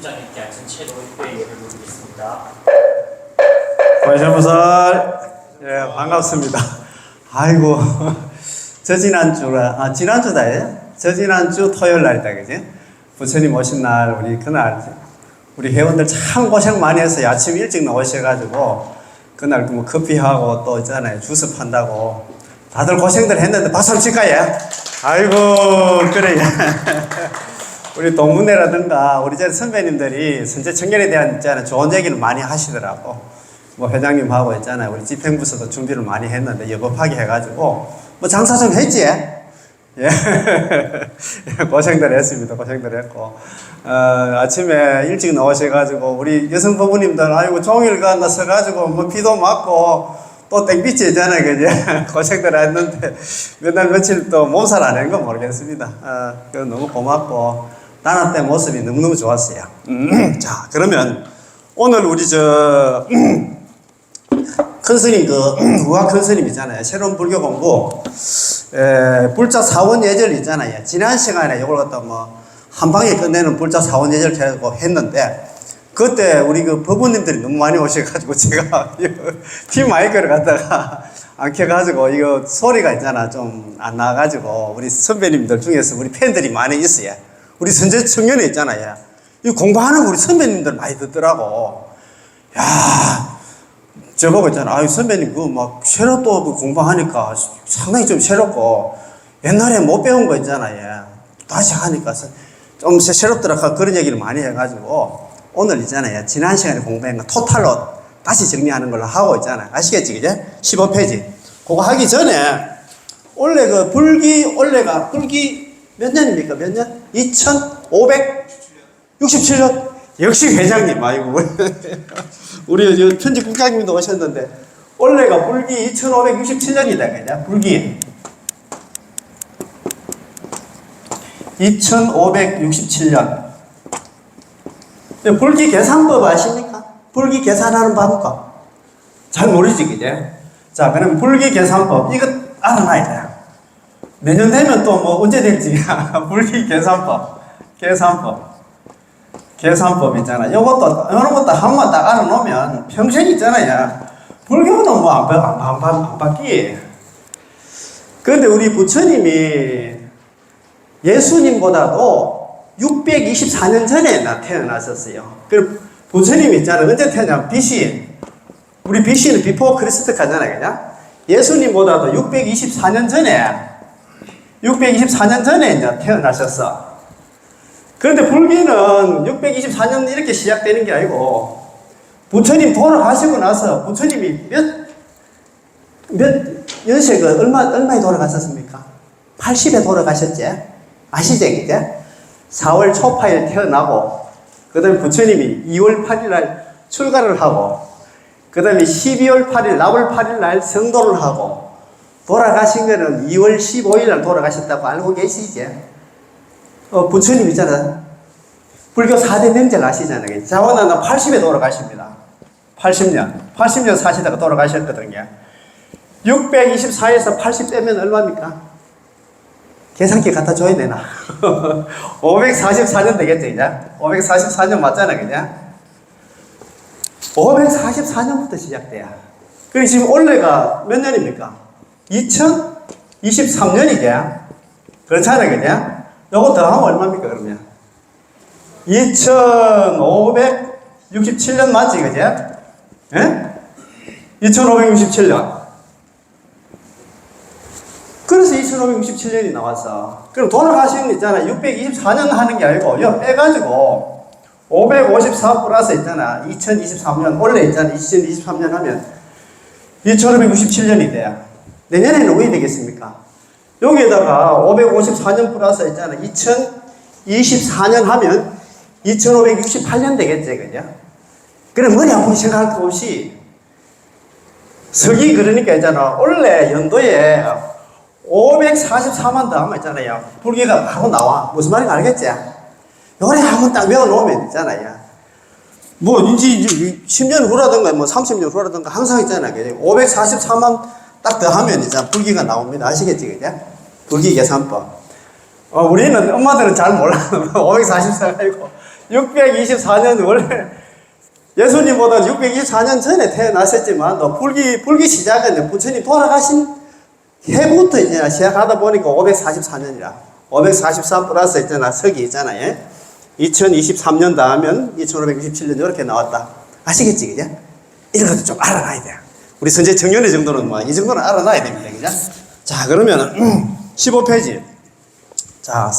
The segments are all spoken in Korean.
팀장님께 하여튼 최고 회의를 누리겠습니다. 관세음보살, 예, 반갑습니다. 아이고, 지난주다, 지난주 토요일 날이다, 그지? 부처님 오신 날, 그날, 우리 회원들 참 고생 많이 했어요. 아침 일찍 나오셔가지고, 그날 뭐 커피하고 또 있잖아요. 주스 판다고. 다들 고생들 했는데, 박수 한번 칠까요? 아이고, 그래. 우리 동문회라든가, 우리 저 선배님들이 선제 청년에 대한 있잖아요. 좋은 얘기를 많이 하시더라고. 뭐 회장님하고 있잖아요. 우리 집행부서도 준비를 많이 했는데 여법하게 해가지고 뭐 장사 좀 했지? 예. 고생들 했습니다. 고생들 했고 아침에 일찍 나오셔가지고 우리 여성 부부님들 아이고 종일 간다 서가지고 뭐 비도 맞고 또 땡빛이 있잖아요. 그지? 고생들 했는데 몇 날 며칠 또 몸살 안 한 건 모르겠습니다. 너무 고맙고 나나 때 모습이 너무너무 좋았어요. 자, 그러면 오늘 우리 큰 스님, 우화 큰 스님 있잖아요. 새로운 불교 공부, 불자 사원 예절 있잖아요. 지난 시간에 이걸 갖다 한 방에 끝내는 불자 사원 예절 했는데, 그때 우리 법원님들이 너무 많이 오셔가지고 제가 팀 마이크를 갖다가 안 켜가지고 이거 소리가 있잖아. 좀 안 나가지고 우리 선배님들 중에서 우리 팬들이 많이 있어요. 우리 선제 청년이 있잖아요. 이 공부하는 우리 선배님들 많이 듣더라고. 야, 저보고 있잖아. 아유, 선배님, 새로 또 공부하니까 상당히 좀 새롭고, 옛날에 못 배운 거 있잖아요. 다시 하니까 좀 새롭더라. 그런 얘기를 많이 해가지고, 오늘 있잖아요. 지난 시간에 공부한 거 토탈로 다시 정리하는 걸로 하고 있잖아요. 아시겠지, 그제? 15페이지. 그거 하기 전에, 원래 불기 몇 년입니까? 몇 년? 2567년? 역시 회장님, 아이고. 우리 편집국장님도 오셨는데, 원래가 불기 2567년이다, 그냥, 불기. 2567년. 불기 계산법 아십니까? 불기 계산하는 방법. 잘 모르지, 그제? 자, 그럼 불기 계산법. 이거 알아놔야 돼. 내년 되면 또 언제 될지. 불기 계산법. 계산법 있잖아. 이런 것도 한 번만 딱 알아놓으면 평생 있잖아요. 불교는 안 바뀌. 그런데 우리 부처님이 예수님보다도 624년 전에 태어나셨어요. 그 부처님이 있잖아요. 언제 태어나면 우리 BC는 비포 크리스트 가잖아요. 그냥? 예수님보다도 624년 전에 이제 태어나셨어. 그런데 불기는 624년 이렇게 시작되는 게 아니고, 부처님 돌아가시고 나서, 부처님이 몇 연세가 얼마에 돌아가셨습니까? 80에 돌아가셨지? 아시죠, 이제? 4월 초파일 태어나고, 그 다음에 부처님이 2월 8일 날 출가를 하고, 그 다음에 12월 8일, 나월 8일 날 성도를 하고, 돌아가신 거는 2월 15일 날 돌아가셨다고 알고 계시지? 부처님 있잖아. 불교 4대 명절 아시잖아요. 자원하나 80에 돌아가십니다. 80년 사시다가 돌아가셨거든요. 624에서 80 빼면 얼마입니까? 계산기 갖다 줘야 되나? 544년 되겠죠, 이제? 544년 맞잖아, 그냥? 544년부터 시작돼요. 그리고 지금 올해가 몇 년입니까? 2023년이죠? 그렇잖아요, 그냥? 요거 더하면 얼마입니까, 그러면? 2567년 맞지, 그죠? 예? 2567년. 그래서 2567년이 나왔어. 그럼 돌아가신 거 있잖아. 624년 하는 게 아니고, 이거 빼가지고, 554 플러스 있잖아. 2023년, 원래 있잖아. 2023년 하면, 2567년이 돼요. 내년에는 왜 되겠습니까? 여기에다가 554년 플러스 있잖아. 2024년 하면 2568년 되겠지, 그죠? 그럼 머리 아프게 생각할 거 없이 석이 그러니까 있잖아. 원래 연도에 544만 더 하면 있잖아요. 불교가 바로 나와. 무슨 말인지 알겠지? 요래 한번 딱 외워놓으면 있잖아요. 이제 10년 후라든가 30년 후라든가 항상 있잖아요. 544만 딱 더 하면 이제 불기가 나옵니다. 아시겠지, 그죠? 불기 계산법. 우리는 엄마들은 잘 몰라. 544가 아니고 624년 원래 예수님보다 624년 전에 태어났었지만 또 불기 시작은 부처님 돌아가신 해부터 이제 시작하다 보니까 544년이라 543 플러스 있잖아 서기 있잖아요. 2023년 다 하면 2567년 이렇게 나왔다. 아시겠지 그죠? 이런 것도 좀 알아놔야 돼요. 우리 선제 청년회 정도는 뭐 이 정도는 알아놔야 됩니다. 그죠? 자 그러면 15페이지 자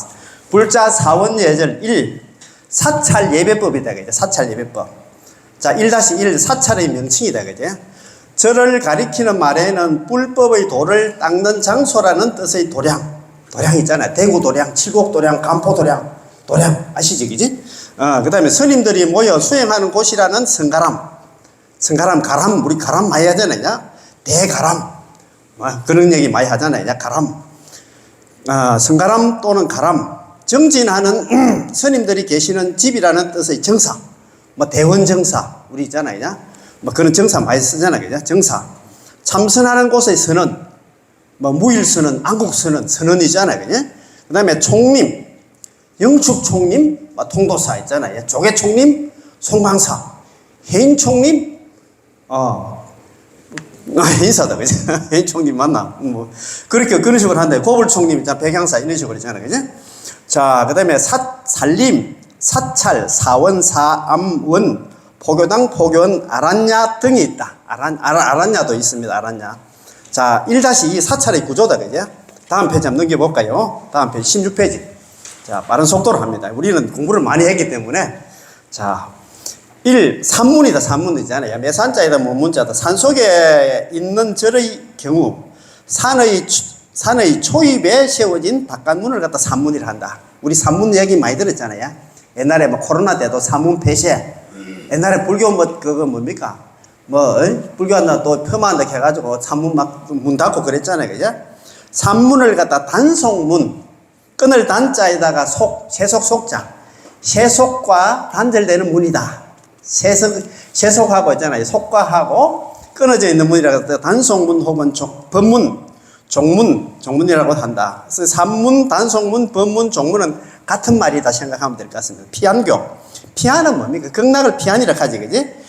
불자 사원예절 1 사찰 예배법이다 그죠? 사찰 예배법. 자 1-1 사찰의 명칭이다 그죠? 절을 가리키는 말에는 뿔법의 돌을 닦는 장소라는 뜻의 도량 있잖아요. 대구 도량, 칠곡 도량, 간포 도량 아시죠 그지? 그 다음에 스님들이 모여 수행하는 곳이라는 성가람 가람 우리 가람 많이 하잖아요. 대가람 그런 얘기 많이 하잖아요. 가람 성가람 또는 가람 정진하는 스님들이 계시는 집이라는 뜻의 정사 뭐 대원정사 우리 있잖아요. 뭐 그런 정사 많이 쓰잖아요. 그죠? 정사 참선하는 곳의 선언 뭐 무일선언 안국선언 선언이잖아요. 그죠? 그 다음에 총림 영축총림 뭐 통도사 있잖아요. 조계총림 송광사 해인총림 해인사다 그죠? 해인총림 맞나? 뭐 그렇게 그런 식으로 한다. 고불총림 있잖아. 백향사 이런 식으로 있잖아요. 그죠? 자, 그 다음에 살림, 사찰, 사원, 사암원, 포교당, 포교원, 아란야 등이 있다. 아란야도 있습니다. 아란야. 자, 1-2 사찰의 구조다. 그죠? 다음 페이지 한번 넘겨볼까요? 다음 페이지 16페이지. 자, 빠른 속도로 합니다. 우리는 공부를 많이 했기 때문에. 자, 1. 산문이다. 산문이잖아요. 매산자이다. 문문자다. 산 속에 있는 절의 경우, 산의 초입에 세워진 바깥문을 갖다 산문이라 한다. 우리 산문 얘기 많이 들었잖아요. 옛날에 뭐 코로나 때도 산문 폐쇄. 옛날에 불교 그거 뭡니까? 불교한다 또 폄하한다 해가지고 산문 막 문 닫고 그랬잖아요. 그죠? 산문을 갖다 단속문, 끈을 단자에다가 세속 속자. 세속과 단절되는 문이다. 세속하고 있잖아요. 속과하고 끊어져 있는 문이라고 단속문 혹은 법문, 종문이라고 한다. 그래서 산문, 단속문, 법문, 종문은 같은 말이다 생각하면 될 것 같습니다. 피안은 뭡니까? 극락을 피안이라 하지, 그지?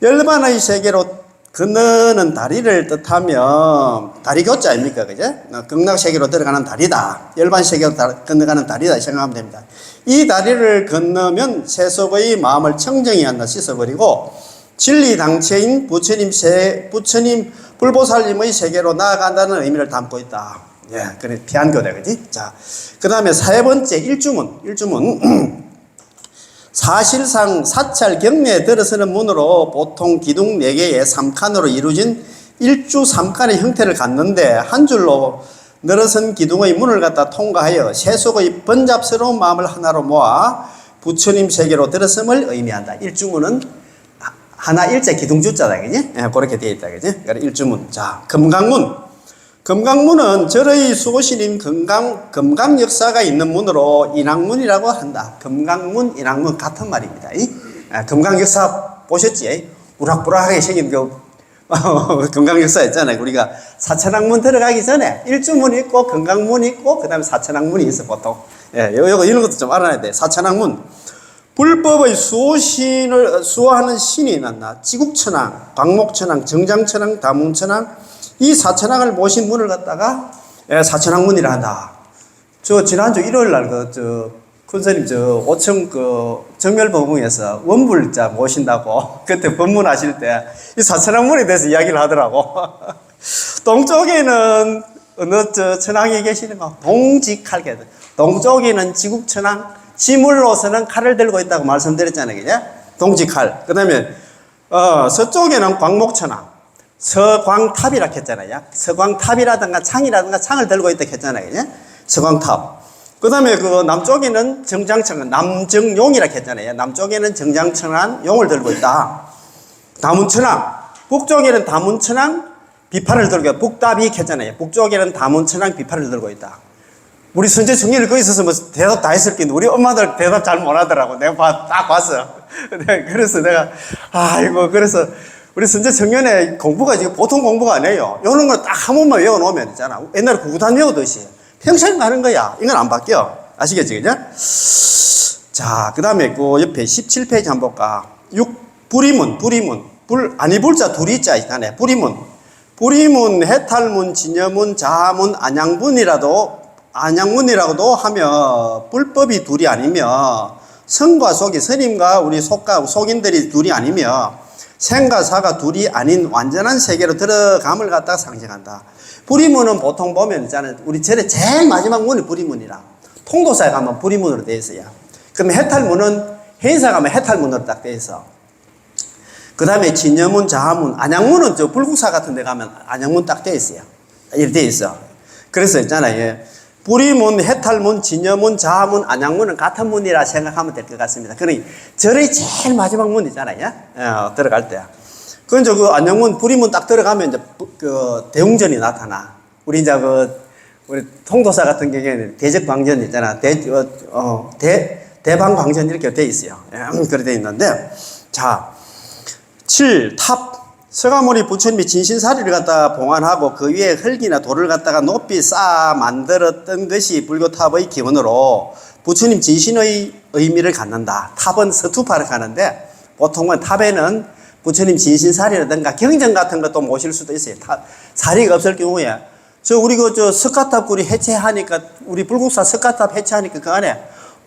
열반의 세계로 건너는 다리를 뜻하면 다리 교자 아닙니까? 그죠? 극락 세계로 들어가는 다리다. 열반 세계로 건너가는 다리다 생각하면 됩니다. 이 다리를 건너면 세속의 마음을 청정히 한다 씻어버리고 진리당체인 부처님 불보살님의 세계로 나아간다는 의미를 담고 있다. 예, 그래 피안교다, 그지? 자, 그 다음에 4번째 일주문. 사실상 사찰 경내에 들어서는 문으로 보통 기둥 4개의 3칸으로 이루어진 일주 3칸의 형태를 갖는데 한 줄로 늘어선 기둥의 문을 갖다 통과하여 세속의 번잡스러운 마음을 하나로 모아 부처님 세계로 들어섬을 의미한다. 일주문은 하나 일자 기둥주자다, 그지? 예, 그렇게 되어 있다, 그지? 그러니까 일주문. 자, 금강문은 절의 수호신인 금강 역사가 있는 문으로 인왕문이라고 한다. 금강문, 인왕문 같은 말입니다. 금강 역사 보셨지? 우락부락하게 생긴 금강 역사 있잖아요. 우리가 사천왕문 들어가기 전에 일주문 있고 금강문 있고 그 다음에 사천왕문이 있어 보통. 예, 이런 것도 좀 알아야 돼. 사천왕문. 불법의 수호하는 신이 났나? 지국천왕, 광목천왕, 정장천왕, 다문천왕 이 사천왕을 모신 문을 갖다가 사천왕문이라 한다. 저 지난주 일요일날 큰스님 5층 정멸법궁에서 원불자 모신다고 그때 법문하실 때 이 사천왕문에 대해서 이야기를 하더라고. 동쪽에는 어느 천왕이 계시는가? 동직칼. 동쪽에는 지국천왕, 지물로서는 칼을 들고 있다고 말씀드렸잖아요. 그죠? 동직칼. 그 다음에 서쪽에는 광목천왕. 서광탑이라 했잖아요. 서광탑이라든가 창이라든가 창을 들고 있다 했잖아요. 그죠? 서광탑. 그 다음에 남쪽에는 정장천왕, 남정용이라 했잖아요. 남쪽에는 정장천왕, 용을 들고 있다. 다문천왕. 북쪽에는 다문천왕, 비파를 들고 있다. 북답이 했잖아요. 북쪽에는 다문천왕, 비파를 들고 있다. 우리 선제 정리를 거기 있어서 뭐 대답 다 했을 텐데 우리 엄마들 대답 잘 못하더라고. 내가 딱 봤어. 그래서 내가 그래서 우리 선제 청년의 공부가 지금 보통 공부가 아니에요. 이런 걸 딱 한 번만 외워놓으면 되잖아. 옛날에 구구단 외우듯이 평생 가는 거야. 이건 안 바뀌어. 아시겠지, 그죠? 자, 그 다음에 그 옆에 17페이지 한번 볼까? 부리문. 아니불자 둘이 있자, 있다네. 부리문, 해탈문, 진여문, 자문, 안양문이라고도 하며, 불법이 둘이 아니며, 성과 속이, 스님과 우리 속인들이 둘이 아니며, 생과 사가 둘이 아닌 완전한 세계로 들어감을 갖다가 상징한다. 부리문은 보통 보면 있잖아요. 우리 절에 제일 마지막 문이 부리문이라. 통도사에 가면 부리문으로 되어 있어요. 그럼 해탈문은 해인사 가면 해탈문으로 딱 되어 있어. 그 다음에 진여문, 자문, 안양문은 저 불국사 같은 데 가면 안양문 딱 되어 있어요. 이렇게 되어 있어. 그래서 있잖아요. 예. 부리문, 해탈문, 진여문, 자문, 안양문은 같은 문이라 생각하면 될 것 같습니다. 그러니 절의 제일 마지막 문 있잖아요. 들어갈 때. 그건 그 안양문, 부리문 딱 들어가면 이제 그 대웅전이 나타나. 우리 이제 우리 통도사 같은 경우에는 대적광전 있잖아. 대방광전 이렇게 돼 있어요. 그렇게 돼 있는데, 자, 7. 탑. 서가모니 부처님이 진신사리를 갖다가 봉안하고 그 위에 흙이나 돌을 갖다가 높이 쌓아 만들었던 것이 불교탑의 기원으로 부처님 진신의 의미를 갖는다. 탑은 서투파를 가는데 보통은 탑에는 부처님 진신사리라든가 경전 같은 것도 모실 수도 있어요. 사리가 없을 경우에 우리 석가탑 우리 해체하니까 우리 불국사 석가탑 해체하니까 그 안에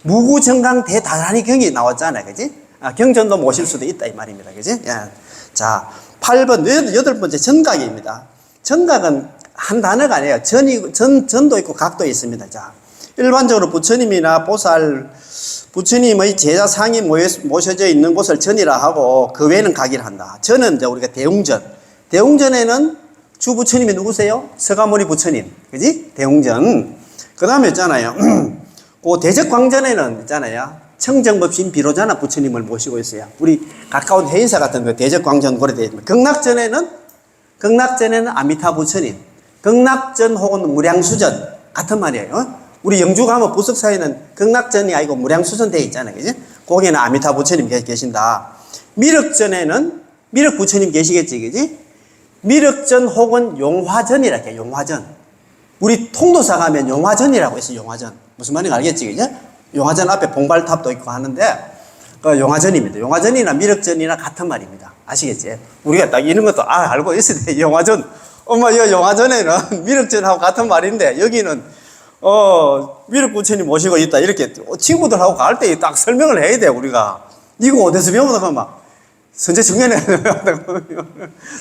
무구정강 대다란히 경이 나왔잖아요. 그지? 경전도 모실 수도 있다 이 말입니다. 그지? 예. 자, 8번, 8번째 전각입니다. 전각은 한 단어가 아니에요. 전도 있고 각도 있습니다. 자, 일반적으로 부처님이나 보살, 부처님의 제자 상이 모셔져 있는 곳을 전이라 하고 그 외에는 각이라 한다. 전은 이제 우리가 대웅전. 대웅전에는 주 부처님이 누구세요? 서가모니 부처님. 그지? 대웅전. 그 다음에 있잖아요. 그 대적광전에는 있잖아요. 청정법신 비로자나 부처님을 모시고 있어요. 우리 가까운 해인사 같은 거 대적광전 고려되어 있습니다. 극락전에는 아미타 부처님, 극락전 혹은 무량수전 같은 말이에요. 우리 영주 가면 부석사에는 극락전이 아니고 무량수전 되어 있잖아요. 그지? 거기에는 아미타 부처님 계신다. 미륵전에는 미륵 부처님 계시겠지, 그지? 미륵전 혹은 용화전이라 해요. 용화전. 우리 통도사 가면 용화전이라고 있어요. 용화전. 무슨 말인지 알겠지, 그지? 용화전 앞에 봉발탑도 있고 하는데 그 용화전입니다. 용화전이나 미륵전이나 같은 말입니다. 아시겠지? 우리가 딱 이런 것도 알고 있어야 돼. 용화전. 엄마, 이 용화전에는 미륵전하고 같은 말인데 여기는 미륵 부처님 모시고 있다. 이렇게 친구들하고 갈 때 딱 설명을 해야 돼. 우리가 이거 어디서 배우다 그러면 선제 중년에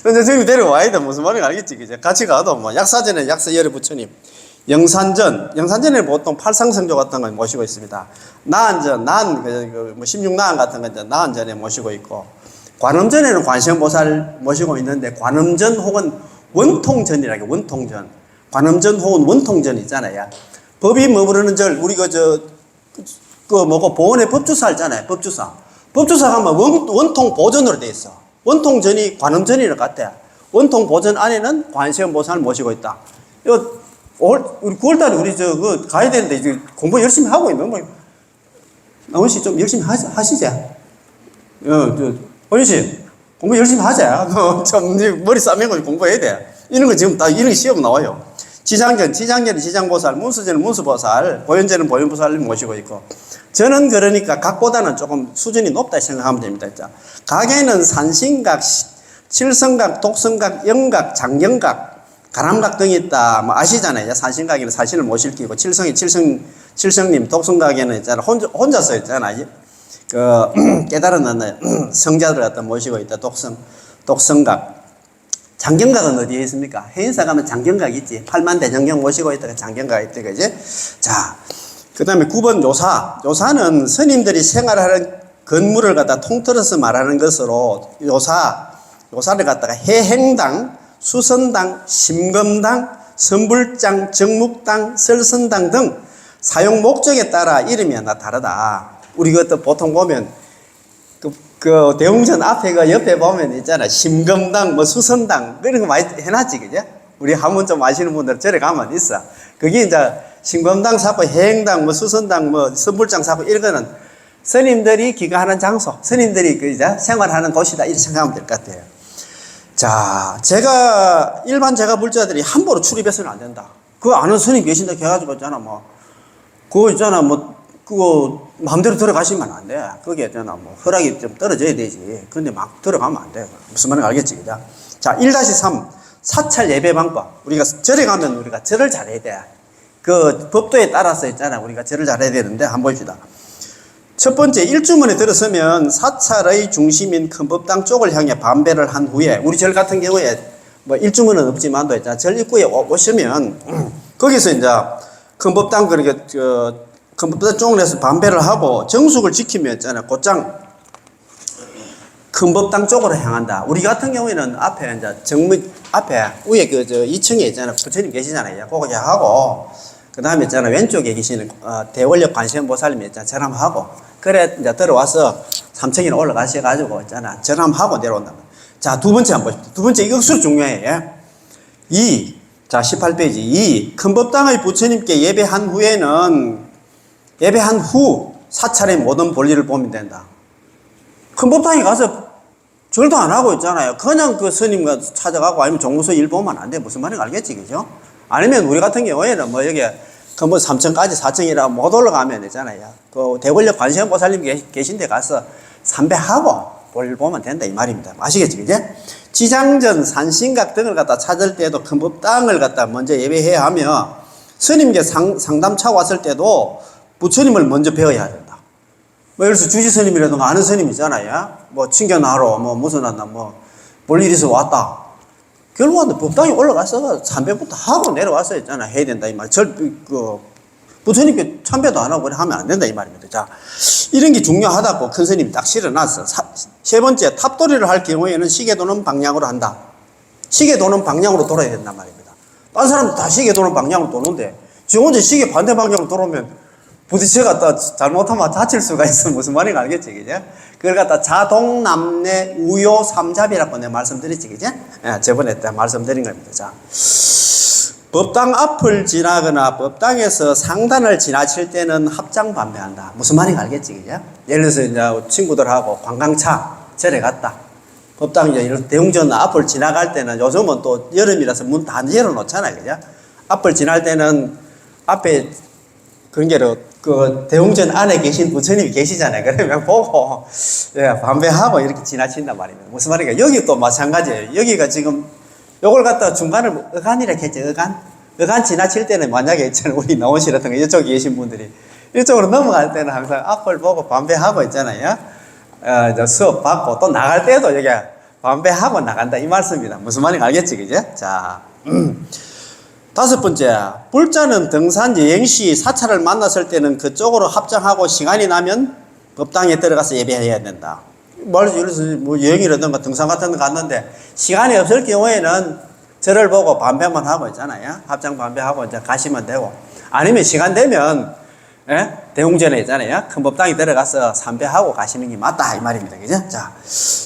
선제 중년이 데려와야 돼. 무슨 말인지 알겠지? 그지? 같이 가도 뭐 약사전에 약사열의 부처님, 영산전에 보통 팔상성조 같은 걸 모시고 있습니다. 나한전, 16나한 같은 거 나한전에 모시고 있고, 관음전에는 관세음보살 모시고 있는데, 관음전 혹은 원통전이라고 해요. 원통전. 관음전 혹은 원통전 있잖아요. 법이 머무르는 절, 우리 보원에 법주사 있잖아요. 법주사. 법주사 가면 원통 보전으로 돼 있어. 원통전이 관음전이랑 같아. 원통 보전 안에는 관세음보살을 모시고 있다. 우리 9월달에 우리 가야 되는데 이제 공부 열심히 하고 있는 뭐 나원 씨 좀 열심히 하시자. 원희 씨 공부 열심히 하자. 좀 머리 싸매고 공부해야 돼. 이런 거 지금 다 이런 게 시험 나와요. 지장전은 지장보살, 문수전은 문수보살, 보현전은 보현보살을 모시고 있고, 저는 그러니까 각보다는 조금 수준이 높다 생각하면 됩니다. 각에는 산신각, 칠성각, 독성각, 영각, 장경각, 가람각 등이 있다. 뭐 아시잖아요. 산신각에는 산신을 모실 끼고, 칠성님, 독성각에는 있잖아. 혼자서 있잖아요. 깨달은 성자들 갖다 모시고 있다. 독성각. 장경각은 어디에 있습니까? 해인사 가면 장경각 있지. 팔만대정경 모시고 있다가 장경각 있다. 그지? 자, 그 다음에 9번 요사. 요사는 스님들이 생활하는 건물을 갖다 통틀어서 말하는 것으로 요사를 갖다가 해행당, 수선당, 심금당, 선불장, 정묵당, 설선당 등 사용 목적에 따라 이름이 하나 다르다. 우리 그것도 보통 보면 그 대웅전 앞에 옆에 보면 있잖아. 심금당, 수선당 그런 거 많이 해놨지, 그죠? 우리 한번 좀 아시는 분들 절에 가면 있어. 그게 이제 심금당 사고, 해행당, 수선당, 선불장 사고 이런 거는 스님들이 기가하는 장소, 스님들이 이제 생활하는 곳이다 이렇게 생각하면 될 것 같아요. 자, 일반 제가 불자들이 함부로 출입해서는 안 된다. 그거 아는 스님 계신다 해가지고 있잖아, 그거 있잖아, 그거 마음대로 들어가시면 안 돼. 거기에 되나 뭐 허락이 좀 떨어져야 되지. 근데 막 들어가면 안 돼. 무슨 말인지 알겠지, 그죠? 자, 1-3 사찰 예배 방법. 우리가 절에 가면 우리가 절을 잘해야 돼. 그 법도에 따라서 있잖아. 우리가 절을 잘해야 되는데 한번 봅시다. 첫 번째, 일주문에 들어서면 사찰의 중심인 큰법당 쪽을 향해 반배를 한 후에, 우리 절 같은 경우에 뭐 일주문은 없지만도 있잖아. 절 입구에 오시면 거기서 이제 큰법당 그렇게 큰법당 쪽을 해서 반배를 하고 정숙을 지키면 있잖아. 곧장 큰법당 쪽으로 향한다. 우리 같은 경우에는 앞에 이제 정문 앞에 위에 그 2층에 있잖아. 부처님 계시잖아요. 그거 하고 그 다음에 있잖아. 왼쪽에 계시는 대원력 관세음보살님 있잖아. 절함하고 그래 이제 들어와서 3층에 올라가셔가지고 있잖아. 절함하고 내려온다. 자, 두 번째 한번 보십시오. 두 번째 이것으로 중요해. 2. 자, 18페이지. 2. 큰법당의 부처님께 예배한 후 사찰의 모든 볼일을 보면 된다. 큰법당에 가서 절도 안 하고 있잖아요. 그냥 그 스님과 찾아가고 아니면 종무소 일 보면 안 돼. 무슨 말인지 알겠지, 그죠? 아니면 우리 같은 경우에는 뭐 여기 뭐 3층까지 4층이라 못 올라가면 되잖아요. 그 대권력 관세음보살님 계신 데 가서 삼배하고 볼 보면 된다 이 말입니다. 아시겠지, 그죠? 지장전, 산신각 등을 갖다 찾을 때도 큰법당을 갖다 먼저 예배해야 하며 스님께 상담차 왔을 때도 부처님을 먼저 배워야 된다. 뭐 예를 들어서 주지 스님이라든가 아는 스님 있잖아요. 뭐 친견하러 뭐 무슨 한다 뭐 볼일에서 왔다. 결국은 법당에 올라가서 참배부터 하고 내려와서 있잖아. 해야 된다 이 말. 부처님께 참배도 안 하고 그래 하면 안 된다 이 말입니다. 자, 이런 게 중요하다고 큰 스님이 딱 실어놨어. 세 번째, 탑돌이를 할 경우에는 시계 도는 방향으로 한다. 시계 도는 방향으로 돌아야 된단 말입니다. 딴 사람도 다 시계 도는 방향으로 도는데 지 혼자 시계 반대 방향으로 돌아오면 부딪혀 갖다 잘못하면 다칠 수가 있어. 무슨 말인지 알겠지, 그죠? 그걸 갖다 자동남내 우요 삼잡이라고 내가 말씀드렸지, 그죠? 예, 저번에 때 말씀드린 겁니다. 자, 법당 앞을 지나거나 법당에서 상단을 지나칠 때는 합장 반배한다. 무슨 말인지 알겠지, 그죠? 예를 들어서 이제 친구들하고 관광차 절에 갔다. 법당 이제 이런 대웅전 앞을 지나갈 때는 요즘은 또 여름이라서 문 다 열어놓잖아요, 그죠? 앞을 지날 때는 앞에 그런 게로 그 대웅전 안에 계신 부처님이 계시잖아요. 그러면 보고 예, 반배하고 이렇게 지나친단 말입니다. 무슨 말인가? 여기 또 마찬가지예요. 여기가 지금 요걸 갖다가 중간을 어간이라고 했죠. 어간 지나칠 때는 만약에 있잖아요. 우리 나오시라든가 이쪽에 계신 분들이 이쪽으로 넘어갈 때는 항상 앞을 보고 반배하고 있잖아요. 이제 수업 받고 또 나갈 때도 여기 반배하고 나간다 이 말씀입니다. 무슨 말인지 알겠지, 그죠? 자. 다섯 번째, 불자는 등산 여행시 사찰을 만났을 때는 그쪽으로 합장하고 시간이 나면 법당에 들어가서 예배해야 된다. 예를 들어서 뭐 여행이라든가 등산 같은 거 갔는데 시간이 없을 경우에는 절을 보고 반배만 하고 있잖아요. 합장 반배하고 이제 가시면 되고 아니면 시간 되면 대웅전에 있잖아요. 큰 법당에 들어가서 삼배하고 가시는 게 맞다 이 말입니다. 그죠? 자,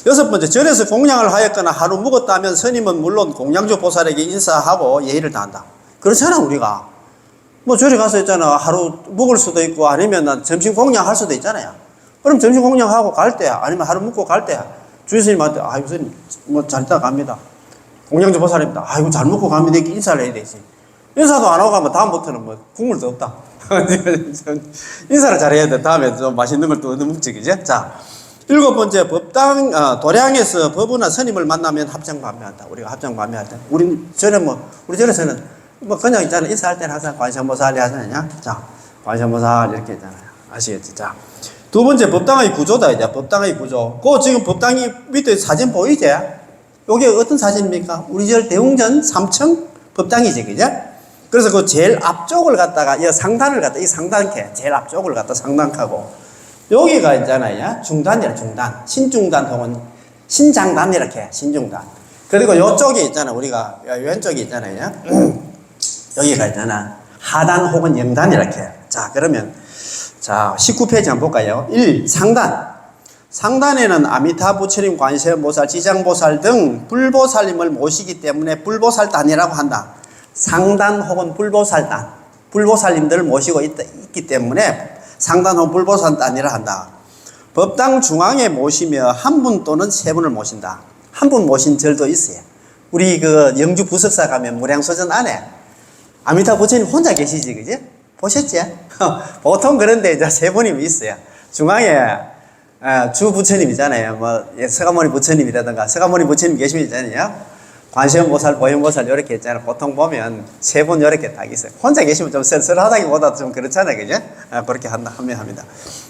여섯 번째, 절에서 공양을 하였거나 하루 묵었다면 스님은 물론 공양주 보살에게 인사하고 예의를 다한다. 그렇잖아, 우리가. 뭐, 절에 가서 있잖아. 하루 묵을 수도 있고, 아니면 점심 공양할 수도 있잖아요. 그럼 점심 공양하고 갈 때, 아니면 하루 묵고 갈 때, 주스님한테, 아이고, 스님, 뭐, 잘 있다 갑니다. 공양주 보살입니다. 아이고, 잘 먹고 갑니다. 이렇게 인사를 해야 되지. 인사도 안 하고 가면 다음부터는 뭐, 국물도 없다. 인사를 잘해야 돼. 다음에 좀 맛있는 걸 또 얻어먹지, 그죠? 자. 일곱 번째, 법당, 도량에서 법우나 스님을 만나면 합장 반매한다. 우리가 합장 반매할 때. 우리 절에서는 뭐 그냥 있잖아. 인사할 때는 항상 관세음보살이 하잖아요. 자, 관세음보살 이렇게 있잖아요. 아시겠지? 자, 두 번째 법당의 구조다. 이제 법당의 구조. 그 지금 법당이 밑에 사진 보이지? 요게 어떤 사진입니까? 우리 절 대웅전 3층 법당이지, 그죠? 그래서 그 제일 앞쪽을 갖다가 이 상단을 갖다 이 상단캐 제일 앞쪽을 갖다 상단하고 여기가 있잖아요. 중단이라 중단. 신중단 혹은 신장단 이렇게 신중단. 그리고 요쪽에 있잖아. 우리가 왼쪽에 있잖아요. 여기가 있잖아. 하단 혹은 영단 이렇게. 자, 그러면 자, 19페이지 한번 볼까요? 1. 상단. 상단에는 아미타 부처님, 관세음보살, 지장보살 등 불보살님을 모시기 때문에 불보살단이라고 한다. 상단 혹은 불보살단. 불보살님들을 모시고 있기 때문에 상단 혹은 불보살단이라 한다. 법당 중앙에 모시며 한 분 또는 세 분을 모신다. 한 분 모신 절도 있어요. 우리 그 영주 부석사 가면 무량소전 안에 아미타 부처님 혼자 계시지, 그지? 보셨지? 보통 그런데 이제 세 분이 있어요. 중앙에 주 부처님이잖아요. 뭐 서가모니 부처님이라든가 서가모니 부처님 계시잖아요. 관세음보살, 보현보살 이렇게 있잖아요. 보통 보면 세 분 이렇게 딱 있어요. 혼자 계시면 좀 썰썰하다기보다 좀 그렇잖아요, 그죠? 그렇게 하면 합니다.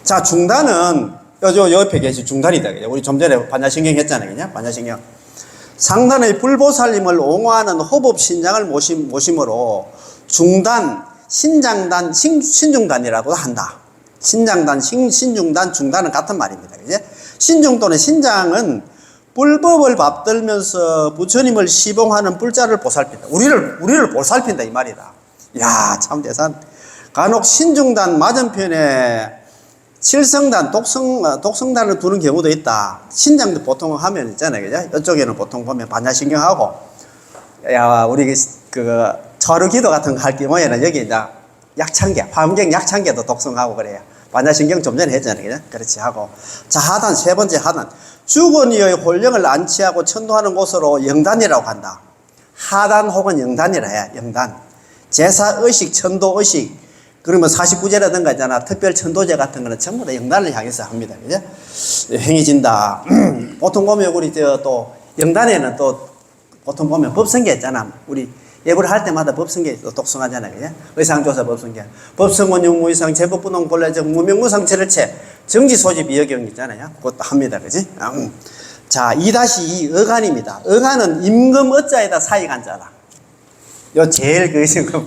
자, 중단은 요 옆에 계신 중단이다, 그죠? 우리 좀 전에 반야신경 했잖아요, 그죠? 반야신경. 상단의 불보살님을 옹호하는 호법 신장을 모심으로 중단, 신장단, 신중단이라고 한다. 신장단, 신중단, 중단은 같은 말입니다. 그죠? 신중 또는 신장은 불법을 받들면서 부처님을 시봉하는 불자를 보살핀다. 우리를 보살핀다 이 말이다. 야, 참 대단. 간혹 신중단 맞은편에 칠성단, 독성단을 두는 경우도 있다. 신장도 보통 하면 있잖아요, 그죠? 이쪽에는 보통 보면 반야신경하고, 야, 우리 절우기도 같은 거 할 경우에는 여기 이제 약창계, 화엄경 약창계도 독성하고 그래요. 반야신경 좀 전에 했잖아요, 그죠? 그렇지 하고. 자, 하단, 세 번째 하단. 주거니의 홀령을 안치하고 천도하는 곳으로 영단이라고 한다. 하단 혹은 영단이라 해, 영단. 제사의식, 천도의식, 그러면 49제라든가 있잖아. 특별 천도제 같은 거는 전부 다 영단을 향해서 합니다. 그죠? 행해진다. 보통 보면 우리 또 영단에는 또 보통 보면 법성계 있잖아. 우리 예불을 할 때마다 법성계 독성하잖아요. 그죠? 의상조사 법성계. 법성원 용무의상 제법분홍 본래적 무명무상 체를체 정지 소집 이여경 있잖아요. 그것도 합니다. 그지? 자, 2-2 어간입니다. 어간은 임금 어자에다 사익한자다. 요 제일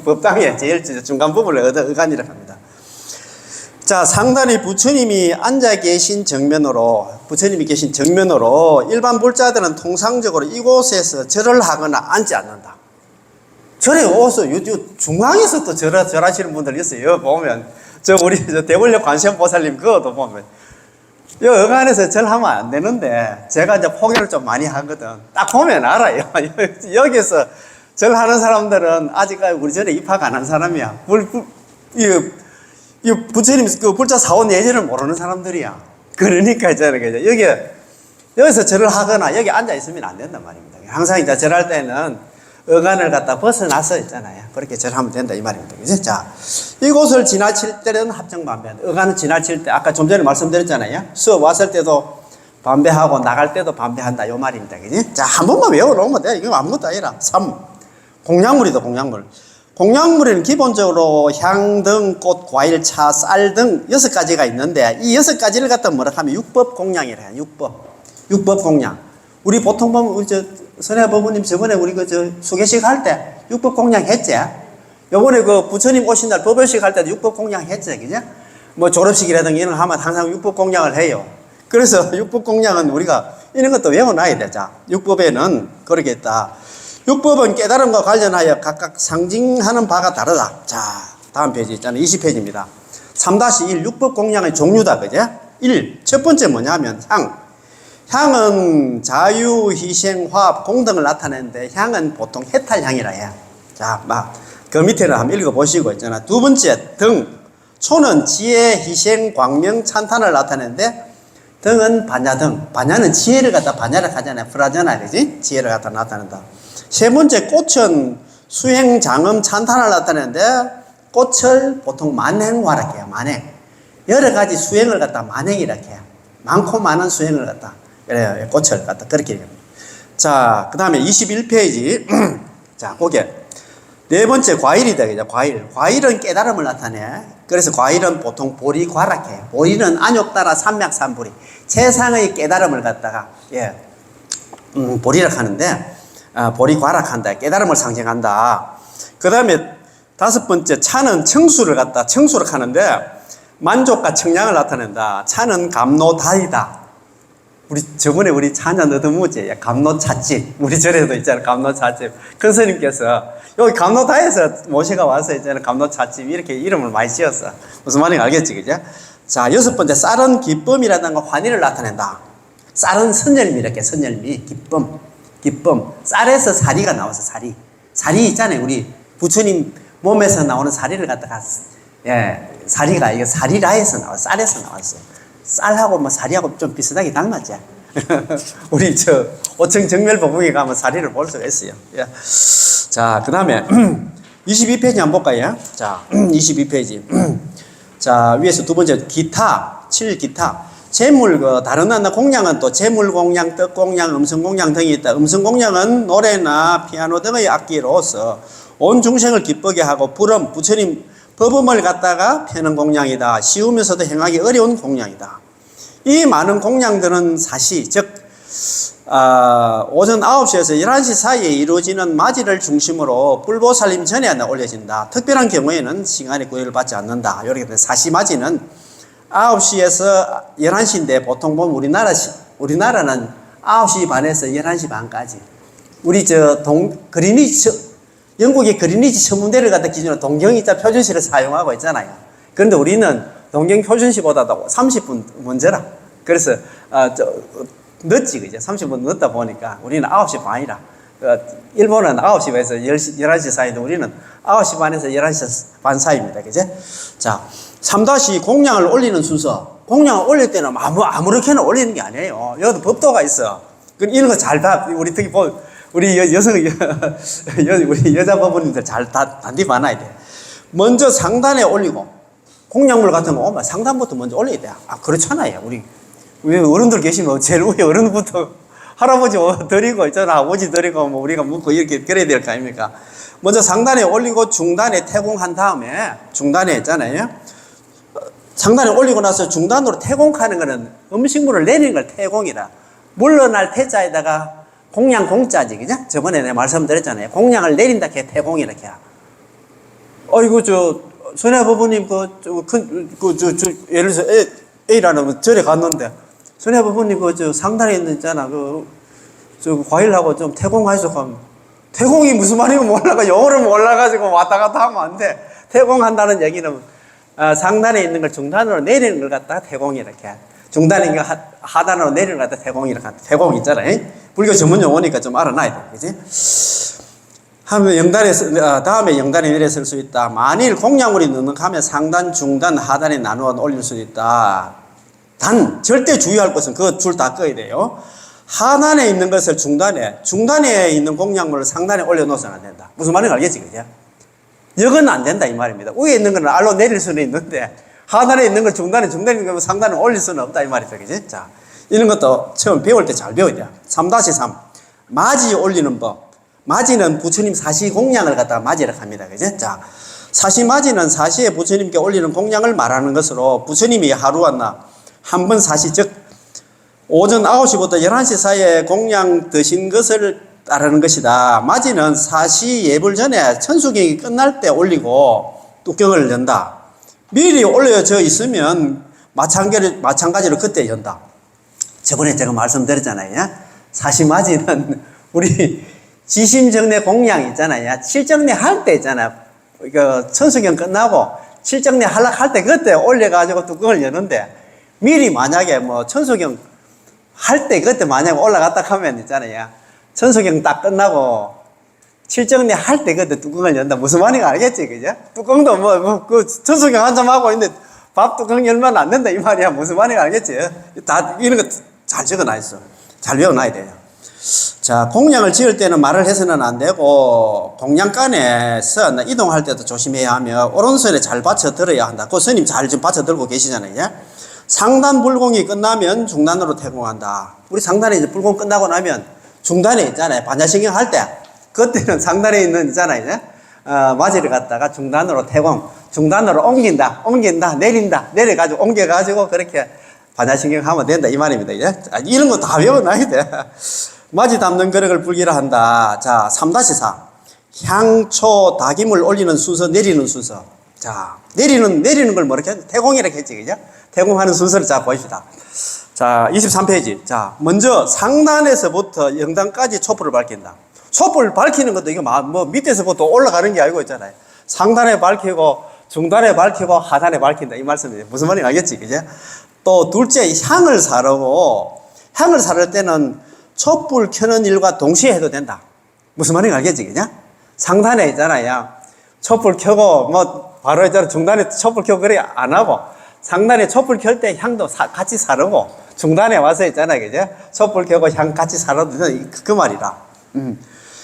법당에 제일 중간 부분을 어간이라고 합니다. 자, 상단에 부처님이 앉아 계신 정면으로, 부처님이 계신 정면으로 일반 불자들은 통상적으로 이곳에서 절을 하거나 앉지 않는다. 절에 오서 중앙에서 또 절하시는 분들 있어요. 보면 우리 대불력 관세음보살님 그것도 보면 요 어간에서 절하면 안 되는데 제가 이제 포기를 좀 많이 하거든. 딱 보면 알아요. 여기서 절하는 사람들은 아직까지 우리 절에 입학 안 한 사람이야. 이 부처님 그 불자 사원 예제를 모르는 사람들이야. 그러니까 있잖아요. 여기서 절을 하거나 여기 앉아 있으면 안 된단 말입니다. 항상 이제 절할 때는 어간을 갖다 벗어나서 있잖아요. 그렇게 절하면 된다 이 말입니다. 그죠? 자, 이곳을 지나칠 때는 합정 반배한다. 어간을 지나칠 때 아까 좀 전에 말씀드렸잖아요. 수업 왔을 때도 반배하고 나갈 때도 반배한다 요 말입니다. 그지? 자, 한 번만 외워놓으면 돼. 이거 아무것도 아니라. 3. 공약물이다, 공약물. 공약물에는 기본적으로 향 등, 꽃, 과일, 차, 쌀 등 6가지가 있는데 이 6가지를 갖다 뭐라 하면 육법 공약이라 해요. 육법 공약. 우리 보통 보면 우리 선혜법부님 저번에 우리 수계식 할 때 육법 공약 했지? 요번에 부처님 오신 날 법요식 할 때도 육법 공약 했지? 그죠? 뭐 졸업식이라든가 이런 거 하면 항상 육법 공약을 해요. 그래서 육법 공약은 우리가 이런 것도 외워놔야 돼. 자, 육법에는 그렇게 있다. 육법은 깨달음과 관련하여 각각 상징하는 바가 다르다. 자, 다음 페이지 있잖아요. 20페이지입니다. 3-1 육법 공약의 종류다. 그죠? 1. 첫 번째 뭐냐면 향. 향은 자유, 희생, 화합, 공등을 나타내는데 향은 보통 해탈향이라 해. 자, 그 밑에는 한번 읽어보시고 있잖아. 두 번째, 등. 초는 지혜, 희생, 광명, 찬탄을 나타내는데 등은 반야등. 반야는 지혜를 갖다 반야를 하잖아요. 불하잖아요. 그지? 지혜를 갖다 나타낸다. 세 번째, 꽃은 수행, 장엄, 찬탄을 나타내는데 꽃을 보통 만행화라고 해요. 만행. 여러 가지 수행을 갖다 만행이라고 해요. 많고 많은 수행을 갖다. 그래요. 꽃을 갖다 그렇게 얘기합니다. 자, 그 다음에 21페이지. 자, 거기에. 네 번째, 과일이다. 그죠? 과일은 깨달음을 나타내. 그래서 과일은 보통 보리과락해요. 보리는 안욕따라 삼맥삼보리. 세상의 깨달음을 갖다가, 보리락 하는데, 보리과락한다. 깨달음을 상징한다. 그 다음에 다섯 번째, 차는 청수를 하는데, 만족과 청량을 나타낸다. 차는 감노다이다. 저번에 우리 찬양 얻어무지 감노찻집. 우리 절에도 있잖아요. 감노찻집. 큰 스님께서 여기 감노다에서 모시가 와서 있잖아요. 감노찻집. 이렇게 이름을 많이 지었어. 무슨 말인지 알겠지, 그죠? 자, 여섯 번째, 쌀은 기쁨이라든가 환희를 나타낸다. 쌀은 선열미, 선열미. 기쁨. 쌀에서 사리가 나와서 사리 있잖아요. 우리 부처님 몸에서 나오는 사리를 갖다가, 사리가, 이거 사리라에서 나와, 쌀에서 나왔어요. 쌀하고 사리하고 좀 비슷하게 닮았지. 우리 5층 정멸법국에 가면 사리를 볼 수가 있어요. 자, 그 다음에 22페이지 한번 볼까요? 자, 22페이지. 자, 위에서 두 번째, 기타, 7기타. 재물, 다른 공양은 또 재물 공양, 떡 공양, 음성 공양 등이 있다. 음성 공양은 노래나 피아노 등의 악기로서 온 중생을 기쁘게 하고, 불음, 부처님 법음을 갖다가 펴는 공양이다. 쉬우면서도 행하기 어려운 공양이다. 이 많은 공양들은 사시, 즉, 오전 9시에서 11시 사이에 이루어지는 맞이를 중심으로 불보살림 전에 올려진다. 특별한 경우에는 시간의 구애를 받지 않는다. 이렇게 사시맞이는 9시에서 11시인데 보통 보면 우리나라는 9시 반에서 11시 반까지. 우리 영국의 그리니치 천문대를 갖다 기준으로 동경이자 표준시를 사용하고 있잖아요. 그런데 우리는 동경 표준시보다도 30분 먼저라. 그래서, 늦지, 그죠? 30분 늦다 보니까 우리는 9시 반이라. 일본은 9시 반에서 11시 사이인데 우리는 9시 반에서 11시 반 사이입니다. 그죠? 자, 3다시 공양을 올리는 순서. 공양을 올릴 때는 아무렇게나 올리는 게 아니에요. 여기도 법도가 있어. 이런 거 잘 우리 특히 우리 우리 여자 법원님들 잘 단디 많아야 돼. 먼저 상단에 올리고, 공양물 같은 거 오면 상단부터 먼저 올려야 돼. 그렇잖아요. 우리 어른들 계시면 제일 위에 어른부터 할아버지 드리고 있잖아. 아버지 드리고 뭐 우리가 묻고 이렇게 그래야 될 거 아닙니까? 먼저 상단에 올리고 중단에 태공한 다음에, 중단에 있잖아요. 상단에 올리고 나서 중단으로 태공하는 거는 음식물을 내리는 걸 태공이라. 물러날 태자에다가 공양 공자지, 그죠? 저번에 내가 말씀드렸잖아요. 공양을 내린다, 걔 태공이 이렇게. 어이구, 선야 부부님, 예를 들어서 A라는 절에 갔는데, 선야 부부님, 상단에 있잖아. 과일하고 좀 태공하시오. 하면, 태공이 무슨 말인지 몰라가, 영어를 몰라가지고 왔다 갔다 하면 안 돼. 태공한다는 얘기는, 상단에 있는 걸 중단으로 내리는 걸 갖다가 태공이 이렇게. 중단에 있는 걸 하단으로 내리는 걸 갖다가 태공이 이렇게. 태공 있잖아요. 불교 전문 용어니까 좀 알아놔야 돼. 그지? 다음에 영단에 내려 쓸 수 있다. 만일 공양물이 넉넉하면 상단, 중단, 하단에 나누어 올릴 수 있다. 단, 절대 주의할 것은 그 줄 다 꺼야 돼요. 하단에 있는 것을 중단에 있는 공양물을 상단에 올려놓으면 안 된다. 무슨 말인지 알겠지, 그죠? 여건 안 된다, 이 말입니다. 위에 있는 건 알로 내릴 수는 있는데, 하단에 있는 걸 중단에 있는 걸 상단에 올릴 수는 없다, 이 말이죠, 그지? 자, 이런 것도 처음 배울 때 잘 배워야 돼요. 3-3. 맞이 올리는 법. 맞이는 부처님 사시 공양을 갖다가 맞이를 합니다. 그죠? 자, 사시 맞이는 사시에 부처님께 올리는 공양을 말하는 것으로 부처님이 하루하나 한 번 사시, 즉, 오전 9시부터 11시 사이에 공양 드신 것을 따르는 것이다. 맞이는 사시 예불 전에 천수경이 끝날 때 올리고 뚜껑을 연다. 미리 올려져 있으면 마찬가지로 그때 연다. 저번에 제가 말씀드렸잖아요. 사시 맞이는 우리 지심정례 공양 있잖아요. 칠정례 할 때 있잖아요. 천수경 끝나고 칠정례 할 때 그때 올려가지고 뚜껑을 여는데, 미리 만약에 천수경 할 때 그때 만약에 올라갔다 하면 있잖아요. 천수경 딱 끝나고 칠정례 할 때 그때 뚜껑을 연다. 무슨 말인지 알겠지, 그죠? 뚜껑도 천수경 한참 하고 있는데 밥 뚜껑 열면 안 된다, 이 말이야. 무슨 말인지 알겠지? 다 이런 거 잘 적어놔 있어. 잘 외워놔야 돼요. 자, 공양을 지을 때는 말을 해서는 안 되고, 공양간에서 이동할 때도 조심해야 하며, 오른손에 잘 받쳐 들어야 한다. 그 스님 잘 좀 받쳐 들고 계시잖아요. 상단 불공이 끝나면 중단으로 태공한다. 우리 상단에 이제 불공 끝나고 나면 중단에 있잖아요. 반야신경 할 때. 그때는 상단에 있는 있잖아요. 맞이를 갖다가 중단으로 태공, 중단으로 옮긴다, 내린다, 내려가지고, 옮겨가지고, 그렇게 반야신경 하면 된다. 이 말입니다. 이런 거 다 외워놔야 돼. 맞이 담는 거력을 불기라 한다. 자, 3-4. 향초, 다김을 올리는 순서, 내리는 순서. 자, 내리는 걸 뭐렇게 했지? 태공이라고 했지, 그죠? 태공하는 순서를 자, 보십시다. 자, 23페이지. 자, 먼저 상단에서부터 영단까지 촛불을 밝힌다. 촛불 밝히는 것도 이거 밑에서부터 올라가는 게 알고 있잖아요. 상단에 밝히고, 중단에 밝히고, 하단에 밝힌다. 이 말씀이에요. 무슨 말인지 알겠지, 그죠? 또 둘째, 향을 사르고, 향을 사를 때는 촛불 켜는 일과 동시에 해도 된다. 무슨 말인지 알겠지, 그냥? 상단에 있잖아요. 촛불 켜고, 바로 있잖아. 중단에 촛불 켜고, 그래, 안 하고. 상단에 촛불 켤 때 향도 같이 사르고, 중단에 와서 있잖아요, 그죠? 촛불 켜고 향 같이 사르도 된다. 그 말이라.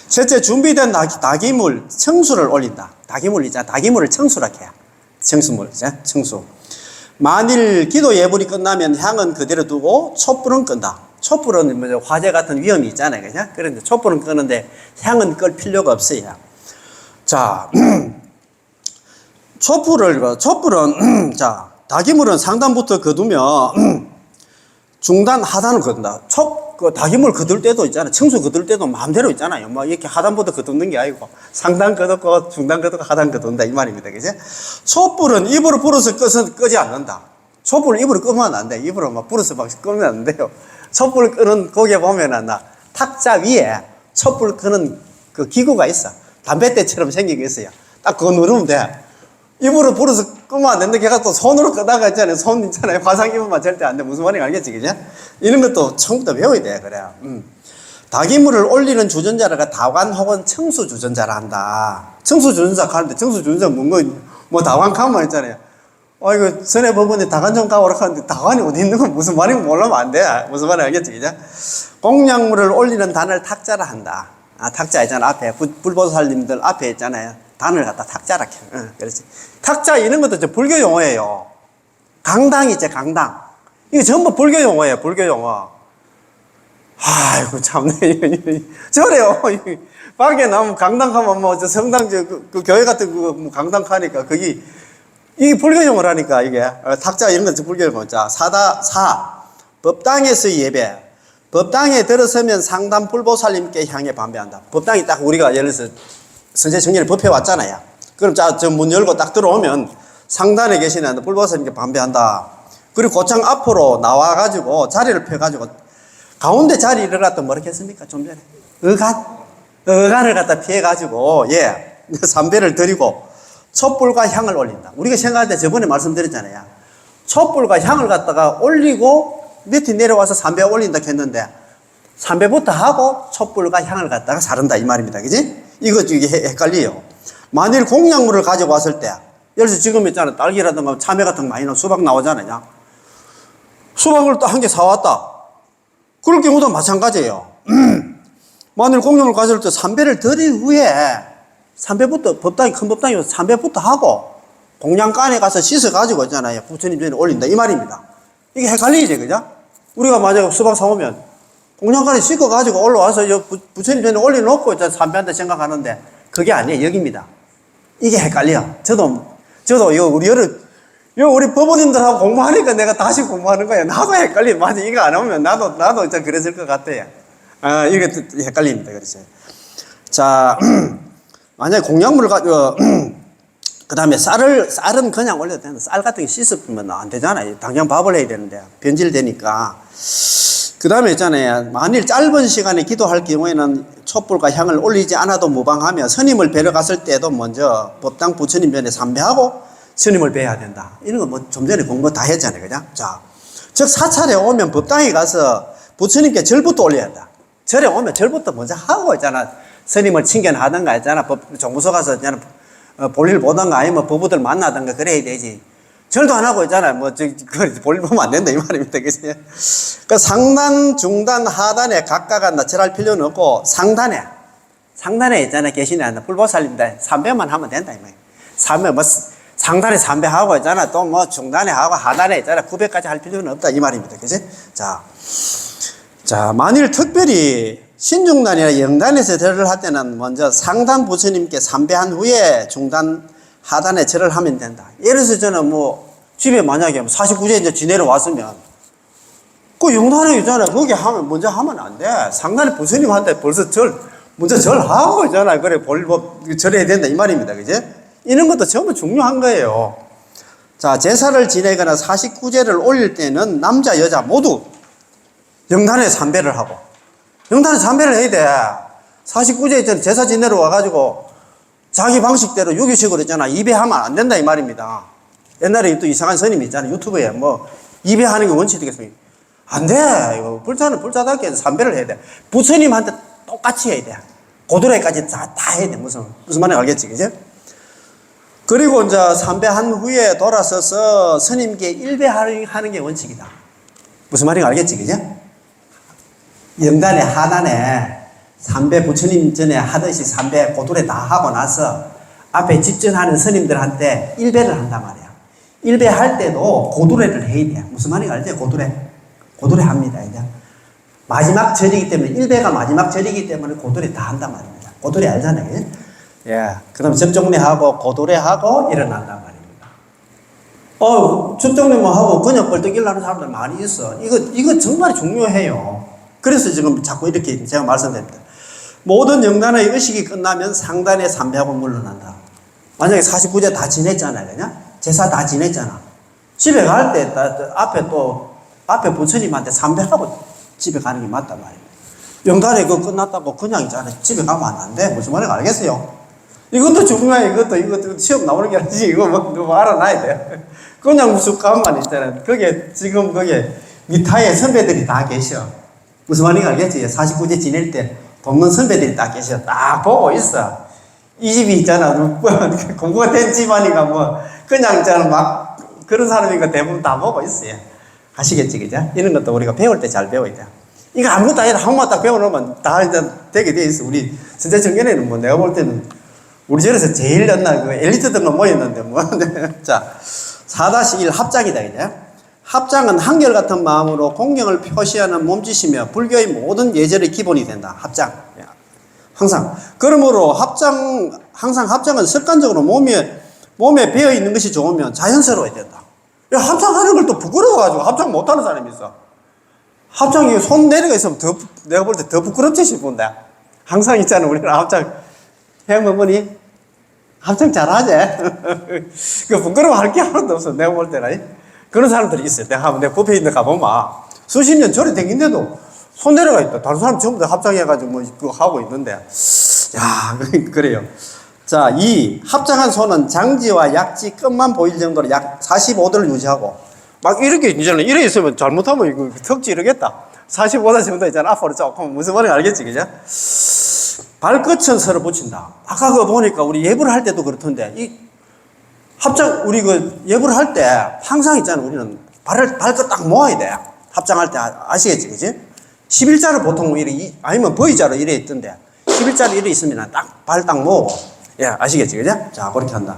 셋째, 준비된 다기물, 청수를 올린다. 다기물 있잖아. 다기물을 청수라 해야. 청수물, 청수. 만일 기도 예불이 끝나면 향은 그대로 두고 촛불은 끈다. 촛불은 뭐 화재 같은 위험이 있잖아요. 그죠? 그런데 촛불은 끄는데 향은 끌 필요가 없어요. 자, 촛불은, 자, 다기물은 상단부터 거두면 중단, 하단을 거둔다. 다기물 거둘 때도 있잖아요. 청수 거둘 때도 마음대로 있잖아요. 뭐 이렇게 하단부터 거두는 게 아니고 상단 거두고 중단 거두고 하단 거둔다 이 말입니다. 그죠? 촛불은 입으로 불어서 끄지 않는다. 촛불을 입으로 끄면 안 돼. 입으로 막 불어서 막 끄면 안 돼요. 촛불 끄는 거기에 보면은 탁자 위에 촛불 끄는 그 기구가 있어. 담뱃대처럼 생긴 게 있어요. 딱 그거 누르면 돼. 입으로 불어서 끄면 안 되는데 걔가 또 손으로 끄다가 있잖아요. 손 있잖아요. 화상 입으면 절대 안 돼. 무슨 말인지 알겠지? 그죠? 이런 것도 처음부터 배워야 돼. 그래. 다기물을 올리는 주전자가 다관 혹은 청수 주전자라 한다. 청수 주전자 가는데 청수 주전자 뭐 다관 가면 있잖아요. 이거 전에 법원에 다관 좀 가오라 하는데 다관이 어디 있는 건 무슨 말인지 몰라면 안 돼. 무슨 말인지 알겠지? 그죠? 공약물을 올리는 단을 탁자라 한다. 탁자 있잖아. 앞에 불보살님들 앞에 있잖아요. 단을 갖다 탁자라 해. 그렇지. 탁자 이런 것도 불교 용어예요. 강당 있지, 강당. 이거 전부 불교 용어예요, 불교 용어. 아이고, 참네. 저래요. 밖에 나면 강당 가면 뭐, 성당, 그 교회 같은 뭐 강당 가니까 이게 불교 용어라니까, 이게. 탁자 이런 것도 불교 용어. 자, 법당에서의 예배. 법당에 들어서면 상담 불보살님께 향해 반배한다. 법당이 딱 우리가 예를 들어서 선제 정리를 법해 왔잖아요. 그럼 자, 저 문 열고 딱 들어오면 상단에 계시는 불보살님께 반배한다. 그리고 고창 앞으로 나와가지고 자리를 펴가지고 가운데 자리를 갖다 뭐라고 했습니까? 좀 전에. 의간을 갖다 피해가지고, 삼배를 드리고 촛불과 향을 올린다. 우리가 생각할 때 저번에 말씀드렸잖아요. 촛불과 향을 갖다가 올리고 밑에 내려와서 삼배 올린다 했는데 삼배부터 하고 촛불과 향을 갖다가 사른다 이 말입니다. 그지? 이게 헷갈려요. 만일 공약물을 가지고 왔을 때, 예를 들어서 지금 있잖아. 딸기라든가 참외 같은 거 많이 나오고 수박 나오잖아요. 수박을 또 한 개 사왔다. 그럴 경우도 마찬가지예요. 만일 공약물을 가져올 때 삼배를 드린 후에 삼배부터, 큰 법당이면 삼배부터 하고 공양간에 가서 씻어가지고 있잖아요. 부처님 전에 올린다 이 말입니다. 이게 헷갈리지, 그죠? 우리가 만약에 수박 사오면 공양간에 씻어가지고 올라와서 부처님 전에 올려놓고 삼배한테 생각하는데 그게 아니에요. 여기입니다. 이게 헷갈려. 저도 우리 법원님들하고 공부하니까 내가 다시 공부하는 거야. 나도 헷갈려. 맞아. 이거 안 하면 나도 진짜 그랬을 것 같아요. 이게 헷갈립니다. 그렇죠. 자, 만약에 공약물을 가지고, 그 다음에 쌀은 그냥 올려도 되는데, 쌀 같은 게 씻으면 안 되잖아요. 당장 밥을 해야 되는데, 변질되니까. 그 다음에 있잖아요. 만일 짧은 시간에 기도할 경우에는 촛불과 향을 올리지 않아도 무방하며 스님을 뵈러 갔을 때도 먼저 법당 부처님 전에 삼배하고 스님을 뵈야 된다. 이런 거 뭐 좀 전에 공부 다 했잖아요. 그죠? 자, 즉 사찰에 오면 법당에 가서 부처님께 절부터 올려야 한다. 절에 오면 절부터 먼저 하고 있잖아. 스님을 친견하든가 있잖아. 정무소 가서 있잖아. 볼일 보든가 아니면 법우들 만나든가 그래야 되지. 절도 안 하고 있잖아요. 볼일 보면 안 된다 이 말입니다. 그죠? 그 상단, 중단, 하단에 각각 나철할 필요는 없고 상단에 있잖아요. 계시는 불보살님들 삼배만 하면 된다 이 말이에요. 삼배 상단에 삼배하고 있잖아. 또 뭐 중단에 하고 하단에 있잖아. 900까지 할 필요는 없다 이 말입니다. 그죠? 자, 만일 특별히 신중단이나 영단에서 절을 할 때는 먼저 상단 부처님께 삼배한 후에 중단, 하단에 절을 하면 된다. 예를 들어서 저는 뭐 집에 만약에 49제 이제 지내러 왔으면 그 영단에 있잖아요. 거기 하면 먼저 하면 안 돼. 상단에 부처님한테 벌써 먼저 절하고 있잖아요. 그래 절해야 된다 이 말입니다. 그죠? 이런 것도 전부 중요한 거예요. 자, 제사를 지내거나 49제를 올릴 때는 남자, 여자 모두 영단에 삼배를 하고 영단에 삼배를 해야 돼. 49제 있잖아요. 제사 지내러 와가지고 자기 방식대로 유교식으로 있잖아. 2배하면 안 된다 이 말입니다. 옛날에 또 이상한 스님이 있잖아요. 유튜브에 뭐 2배하는 게 원칙이 되겠습니까? 안 돼. 이거 불자는 불자답게 3배를 해야 돼. 부처님한테 똑같이 해야 돼. 고드레까지 다 해야 돼. 무슨 말인지 알겠지? 그죠? 그리고 이제 3배한 후에 돌아서서 스님께 1배하는 게 원칙이다. 무슨 말인지 알겠지? 그죠? 영단에 하단에 삼배 부처님 전에 하듯이 삼배 고두레 다 하고 나서 앞에 집전하는 스님들한테 일배를 한단 말이야. 일배 할 때도 고두레를 해야 돼. 무슨 말인지 알지? 고두레. 고두레 합니다. 이제 마지막 절이기 때문에 일배가 마지막 절이기 때문에 고두레 다 한단 말입니다. 고두레 알잖아요. 예. 그다음 접종례하고 고두레하고 일어난단 말입니다. 접종례 뭐 하고 그냥 벌떡 일어나는 사람들 많이 있어. 이거 정말 중요해요. 그래서 지금 자꾸 이렇게 제가 말씀드립니다. 모든 영단의 의식이 끝나면 상단에 삼배하고 물러난다. 만약에 49제 다 지냈잖아요. 그냥 제사 다 지냈잖아. 집에 갈 때 앞에 부처님한테 삼배하고 집에 가는 게 맞단 말이에요. 영단에 그거 끝났다고 그냥 있잖아요. 집에 가면 안 돼. 무슨 말인지 알겠어요? 이것도 중요해. 이것도 시험 나오는 게 아니지. 이거 뭐 알아놔야 돼. 그냥 무슨 가만 있잖아요. 그게 밑에 선배들이 다 계셔. 무슨 말인지 알겠지? 49제 지낼 때 돕는 선배들이 딱 계셔. 딱 보고 있어. 이 집이 있잖아. 공부가 된 집안이가 뭐, 그냥 있잖아. 막, 그런 사람이니까 대부분 다 보고 있어요. 아시겠지, 그죠? 이런 것도 우리가 배울 때 잘 배워야 돼. 이거 아무것도 아니라 한국만 딱 배워놓으면 다 일단 되게 돼 있어. 우리, 진짜 정년에는 뭐, 내가 볼 때는 우리 절에서 제일 옛날 그 엘리트들만 모였는데 뭐. 자, 4-1 합장이다, 이제. 합장은 한결같은 마음으로 공경을 표시하는 몸짓이며 불교의 모든 예절의 기본이 된다. 합장. 항상. 그러므로 항상 합장은 습관적으로 몸에 배어 있는 것이 좋으면 자연스러워야 된다. 야, 합장하는 걸 또 부끄러워가지고 합장 못하는 사람이 있어. 합장이 손 내려가 있으면 내가 볼 때 더 부끄럽지 싶은데. 항상 있잖아. 우리는 합장, 행어머니, 합장 잘하지? 그 부끄러워할 게 하나도 없어. 내가 볼 때는. 그런 사람들이 있어요. 내가 굽혀 있는 데 가보면 수십 년 절에 댕긴데도 손 내려가 있다. 다른 사람 전부 다 합장해가지고 뭐 그거 하고 있는데. 야, 그래요. 자, 2. 합장한 손은 장지와 약지 끝만 보일 정도로 약 45도를 유지하고 막 이렇게 있잖아. 이래 있으면 잘못하면 이거 턱지 이러겠다. 45도 정도 있잖아. 앞으로 조금 무슨 말인지 알겠지, 그죠? 발끝은 서로 붙인다. 아까 그거 보니까 우리 예불 할 때도 그렇던데 우리 예불 할 때 항상 있잖아. 우리는 발끝 딱 모아야 돼. 합장할 때 아시겠지, 그지? 11자를 보통 아니면 V자로 이래 있던데 11자로 이래 있으면 발 딱 모으고. 예, 아시겠지, 그죠? 자, 그렇게 한다.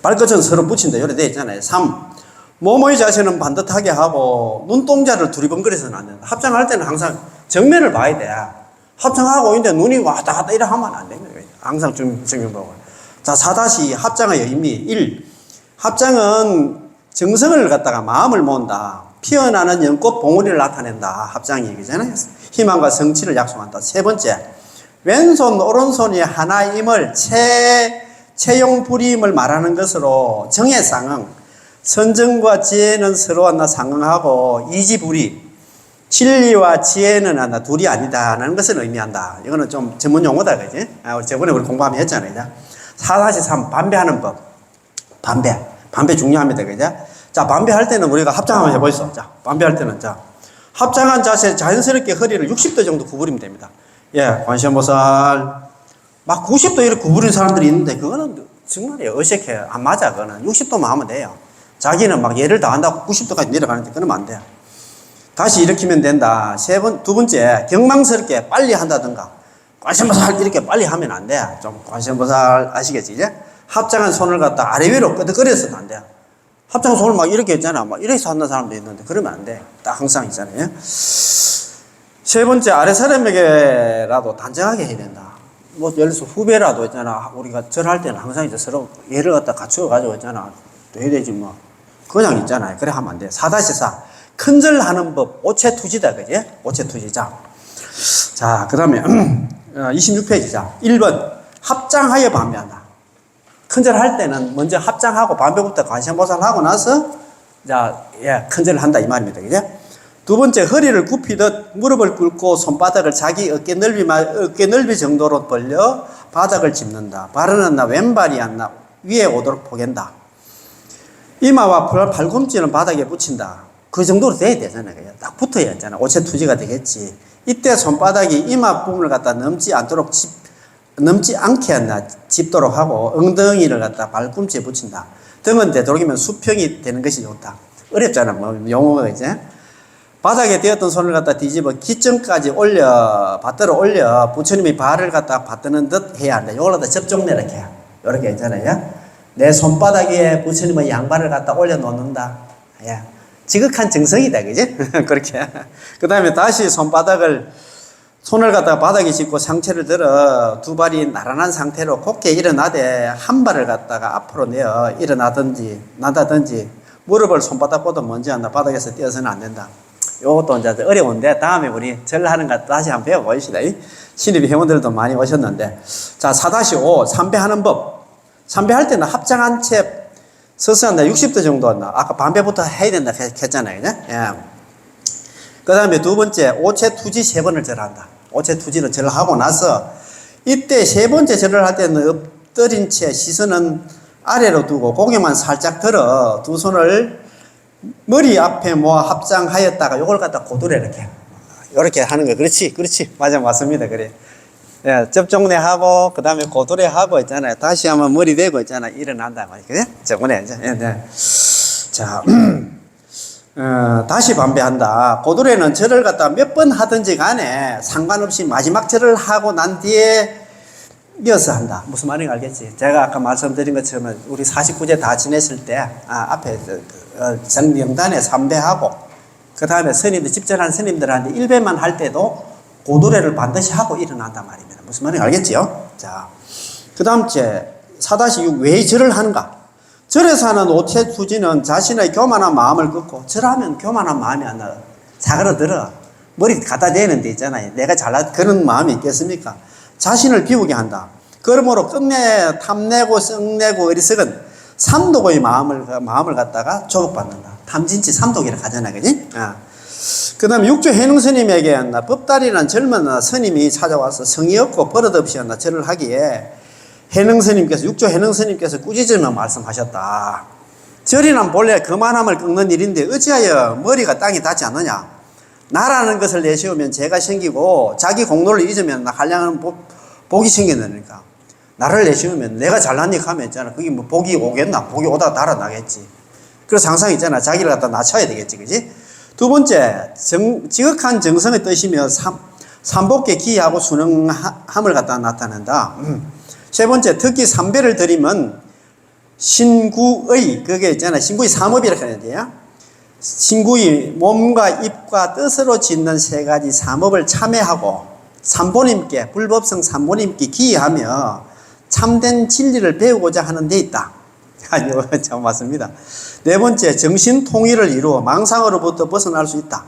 발끝은 서로 붙인다. 요래 돼 있잖아요. 3. 모모의 자세는 반듯하게 하고 눈동자를 두리번거려서는 안 된다. 합장할 때는 항상 정면을 봐야 돼. 합장하고 있는데 눈이 왔다 갔다 이래 하면 안 됩니다. 항상 정면 보고. 자, 4-2 합장의 의미. 1. 합장은 정성을 갖다가 마음을 모은다. 피어나는 연꽃 봉우리를 나타낸다. 합장이 얘기잖아요. 희망과 성취를 약속한다. 3번째, 왼손 오른손이 하나임을 채용불임을 말하는 것으로 정해상응, 선정과 지혜는 서로 하나 상응하고 이지불이, 진리와 지혜는 하나 둘이 아니다라는 것을 의미한다. 이거는 좀 전문 용어다, 그지? 저번에 우리 공부하면 했잖아요. 4-3 반배하는 법. 반배 중요합니다. 그죠? 자, 반배할 때는 우리가 합장 한번 해보시죠. 자, 반배할 때는, 자, 합장한 자세 자연스럽게 허리를 60도 정도 구부리면 됩니다. 예, 관세음보살. 막 90도 이렇게 구부리는 사람들이 있는데, 그거는 정말 어색해. 안 맞아, 그거는. 60도만 하면 돼요. 자기는 막 예를 다한다고 90도까지 내려가는데, 그러면 안 돼요. 다시 일으키면 된다. 두 번째, 경망스럽게 빨리 한다든가. 관세음보살 이렇게 빨리 하면 안 돼. 좀 관세음보살 아시겠지, 이제? 합장한 손을 갖다 아래 위로 끄덕거려서는 안 돼요. 합장한 손을 막 이렇게 했잖아. 막 이렇게 하는 사람도 있는데, 그러면 안 돼. 딱 항상 있잖아요. 세 번째, 아래 사람에게라도 단정하게 해야 된다. 뭐, 예를 들어서 후배라도 있잖아. 우리가 절할 때는 항상 이제 서로 예를 갖다 갖추어가지고 있잖아. 또 해야 되지 뭐. 그냥 있잖아요. 그래 하면 안 돼. 4-4. 큰절하는 법, 오체투지다. 그지? 오체투지자. 자, 그 다음에, 26페이지자. 1번, 합장하여 반배한다. 큰절 할 때는 먼저 합장하고 반배부터 관세음보살 하고 나서, 자, 예, 큰절을 한다. 이 말입니다. 그죠? 두 번째, 허리를 굽히듯 무릎을 꿇고 손바닥을 자기 어깨 넓이 정도로 벌려 바닥을 짚는다. 발은 안 나, 왼발이 안 나, 위에 오도록 포갠다. 이마와 팔꿈치는 바닥에 붙인다. 그 정도로 돼야 되잖아요. 그냥 딱 붙어야 했잖아. 오체투지가 되겠지. 이때 손바닥이 이마 부분을 갖다 넘지 않게 한다. 짚도록 하고 엉덩이를 갖다 발꿈치에 붙인다. 등은 되도록이면 수평이 되는 것이 좋다. 어렵잖아. 뭐 용어가 이제. 바닥에 띄었던 손을 갖다 뒤집어 기점까지 올려, 받들어 올려, 부처님이 발을 갖다 받드는 듯 해야 한다. 요걸 갖다 접종내 이렇게. 이렇게 있잖아요. 내 손바닥에 부처님의 양발을 갖다 올려놓는다. 예. 지극한 정성이다. 그지? 그렇게. 그 다음에 다시 손을 갖다가 바닥에 짚고 상체를 들어 두 발이 나란한 상태로 곧게 일어나되 한 발을 갖다가 앞으로 내어 일어나든지 난다든지 무릎을 손바닥보다 먼저 한다. 바닥에서 띄어서는 안 된다. 요것도 이제 어려운데 다음에 우리 절하는 것 다시 한번 배워보시다. 신입 회원들도 많이 오셨는데. 자, 4-5 삼배하는 법. 삼배할 때는 합장한 채 서서 한다. 60도 정도 한다. 아까 반배부터 해야 된다 했잖아요. 예. 그 다음에 두 번째, 오체 투지 3번을 절한다. 오체 투지를 절하고 나서 이때 3번째 절을 할 때는 엎드린 채 시선은 아래로 두고 고개만 살짝 들어 두 손을 머리 앞에 모아 합장하였다가 요걸 갖다 고두려 이렇게 하는 거. 그렇지. 맞아, 맞습니다. 그래. 예, 접종내 하고 그 다음에 고두려 하고 있잖아요. 다시 한번 머리 대고 있잖아요. 일어난다 말이야. 그래? 저번에 이제. 네. 자. 다시 반배한다. 고두레는 절을 갖다 몇 번 하든지 간에 상관없이 마지막 절을 하고 난 뒤에 이어서 한다. 무슨 말인지 알겠지? 제가 아까 말씀드린 것처럼 우리 49제 다 지냈을 때 앞에 명단에 3배하고 그 다음에 스님들 집전한 스님들한테 1배만 할 때도 고두레를 반드시 하고 일어난단 말입니다. 무슨 말인지 알겠지요? 자, 그 다음 째 4-6 왜 절을 하는가? 절에서 하는 오체 투지는 자신의 교만한 마음을 긋고, 절하면 교만한 마음이 안 나요. 사그러들어. 머리 갖다 대는 데 있잖아요. 내가 잘난 그런 마음이 있겠습니까? 자신을 비우게 한다. 그러므로 끝내 탐내고 썩내고 어리석은 삼독의 마음을 갖다가 조급받는다. 탐진치 삼독이라 하잖아, 그지? 그 다음에 육조 해능 스님에게 한다. 법달이란 젊은 스님이 찾아와서 성의 없고 버릇없이 한다. 절을 하기에 육조 해능 스님께서 꾸짖으며 말씀하셨다. 절이란 본래 거만함을 꺾는 일인데 어찌하여 머리가 땅에 닿지 않느냐? 나라는 것을 내세우면 죄가 생기고 자기 공로를 잊으면 한량한 복이 생긴다니까. 나를 내세우면 내가 잘나니까 하면 있잖아. 그게 뭐 복이 오겠나? 복이 오다 달아나겠지. 그래서 항상 있잖아. 자기를 갖다 낮춰야 되겠지. 그지? 두 번째, 지극한 정성의 뜻이며 삼복에 기하고 순응함을 갖다 나타낸다. 세 번째, 특히 삼배를 드리면 신구의, 그게 있잖아. 신구의 삼업이라고 하는 데야. 신구의 몸과 입과 뜻으로 짓는 3가지 삼업을 참회하고 삼보님께, 불법성 삼보님께 기하며 참된 진리를 배우고자 하는 데 있다. 아니요, 참 맞습니다. 네 번째, 정신 통일을 이루어 망상으로부터 벗어날 수 있다.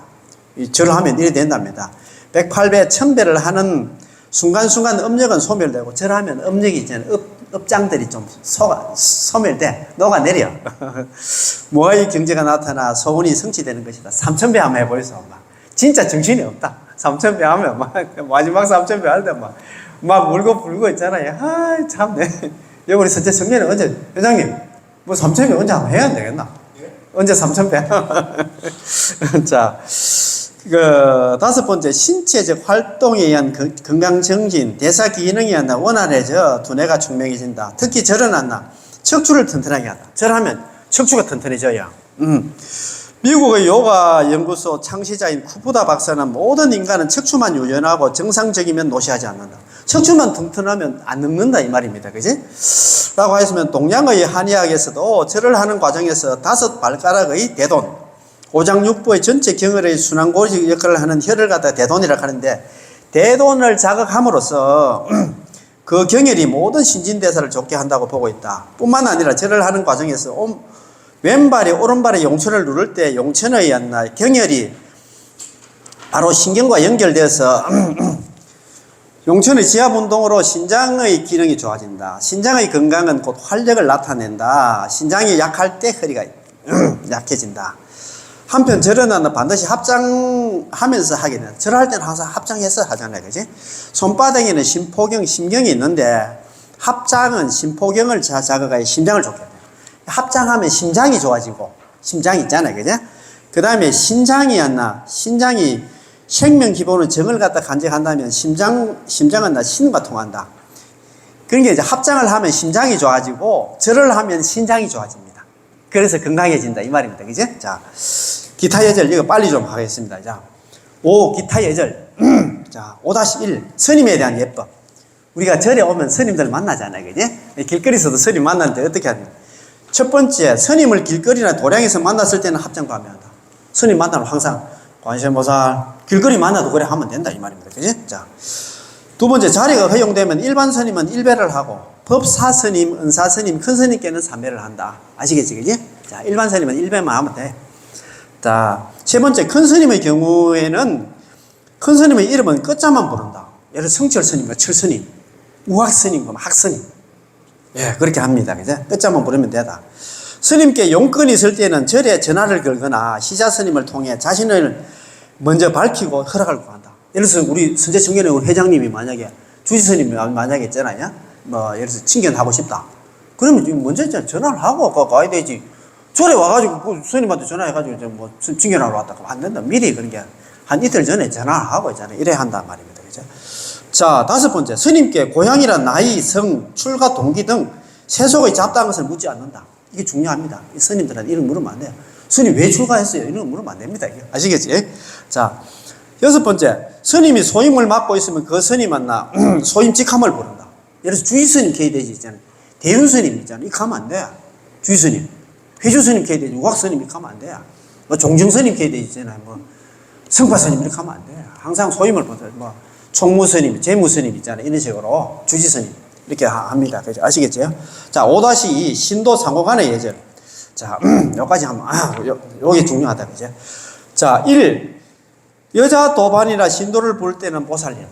절하면 이래 된답니다. 108배, 1000배를 하는 순간순간 업력은 소멸되고, 절하면 업력이 있잖아요. 업장들이 좀 소멸돼. 녹아내려. 모아의 경제가 나타나 소원이 성취되는 것이다. 3000배 한번 해보이소. 진짜 정신이 없다. 3000배 하면 마지막 3000배 할 때 막 울고 불고 있잖아요. 참네. 여기 우리 선제 청년은 언제, 회장님, 뭐 3000배 언제 한번 해야 되겠나? 예? 언제 3000배? 자, 다섯 번째, 신체적 활동에 의한 건강정신, 대사 기능이 한다. 원활해져 두뇌가 총명해진다. 특히 절은 한다. 척추를 튼튼하게 한다. 절하면 척추가 튼튼해져요. 미국의 요가 연구소 창시자인 쿠푸다 박사는 모든 인간은 척추만 유연하고 정상적이면 노시하지 않는다. 척추만 튼튼하면 안 늙는다 이 말입니다. 그지? 라고 했으면 동양의 한의학에서도 절을 하는 과정에서 5발가락의 대돈, 오장육부의 전체 경혈의 순환고리 역할을 하는 혈을 갖다 대돈이라고 하는데, 대돈을 자극함으로써 그 경혈이 모든 신진대사를 좋게 한다고 보고 있다. 뿐만 아니라 절을 하는 과정에서 왼발이 오른발의 용천을 누를 때 용천의 경혈이 바로 신경과 연결돼서 용천의 지압운동으로 신장의 기능이 좋아진다. 신장의 건강은 곧 활력을 나타낸다. 신장이 약할 때 허리가 약해진다. 한편 절은 반드시 합장하면서 하게 된다. 절할 때는 항상 합장해서 하잖아요. 그지? 손바닥에는 심포경, 심경이 있는데 합장은 심포경을 자극하여 심장을 좋게 해요. 합장하면 심장이 좋아지고, 심장이 있잖아요. 그죠? 그 다음에 신장이 생명 기본은 정을 갖다 간직한다면 심장은 신과 통한다. 그러니까 이제 합장을 하면 심장이 좋아지고 절을 하면 신장이 좋아집니다. 그래서 건강해진다 이 말입니다. 그죠? 자, 기타 예절, 이거 빨리 좀 하겠습니다. 자, 5. 기타 예절. 자, 5-1. 스님에 대한 예법. 우리가 절에 오면 스님들 만나잖아요. 그지? 길거리에서도 스님 만나는데 어떻게 하냐. 첫 번째, 스님을 길거리나 도량에서 만났을 때는 합장과매한다. 스님 만나면 항상 관세음보살, 길거리 만나도 그래 하면 된다. 이 말입니다. 그지? 자. 두 번째, 자리가 허용되면 일반 스님은 일배를 하고, 법사 스님, 은사 스님, 큰 스님께는 삼배를 한다. 아시겠지? 그지? 자, 일반 스님은 일배만 하면 돼. 자, 세 번째, 큰 스님의 경우에는 큰 스님의 이름은 끝자만 부른다. 예를 들어 성철 스님과 철 스님, 우학 스님과 학 스님. 예, 그렇게 합니다. 그죠? 끝자만 부르면 되다. 스님께 용건이 있을 때는 절에 전화를 걸거나 시자 스님을 통해 자신을 먼저 밝히고 허락을 구한다. 예를 들어서 우리 선제청년회 우리 회장님이 만약에 주지 스님이 만약에 있잖아요. 뭐 예를 들어서 친견하고 싶다. 그러면 먼저 전화를 하고 가야 되지. 절에 와가지고 그 스님한테 전화해가지고 뭐 친견하러 왔다. 그럼 안 된다. 미리 그런 게 한 이틀 전에 전화를 하고 있잖아요. 이래야 한단 말입니다. 그죠? 자, 다섯 번째. 스님께 고향이란 나이, 성, 출가 동기 등 세속의 잡다한 것을 묻지 않는다. 이게 중요합니다. 이 스님들한테 이런 거 물으면 안 돼요. 스님 왜 출가했어요? 이런 거 물으면 안 됩니다. 이게. 아시겠지? 자, 여섯 번째. 스님이 소임을 맡고 있으면 그 스님은 소임 직함을 부른다. 예를 들어서 주의 스님 개의되지 있잖아요. 대윤 스님 있잖아요. 이거 가면 안 돼. 주의 스님. 회주 스님 개의되지. 우학 스님 이거 가면 안 돼. 뭐 종정 스님 개의되지 있잖아요. 뭐 성파 스님 이렇게 하면 안 돼. 항상 소임을 부르요. 뭐 총무 스님, 재무 스님 있잖아요. 이런 식으로 주지 스님 이렇게 합니다. 그죠? 아시겠죠? 자, 5-2 신도 상호 간의 예절. 자, 여기까지 하면 요게 중요하다. 그죠? 자, 1. 여자 도반이나 신도를 볼 때는 보살님.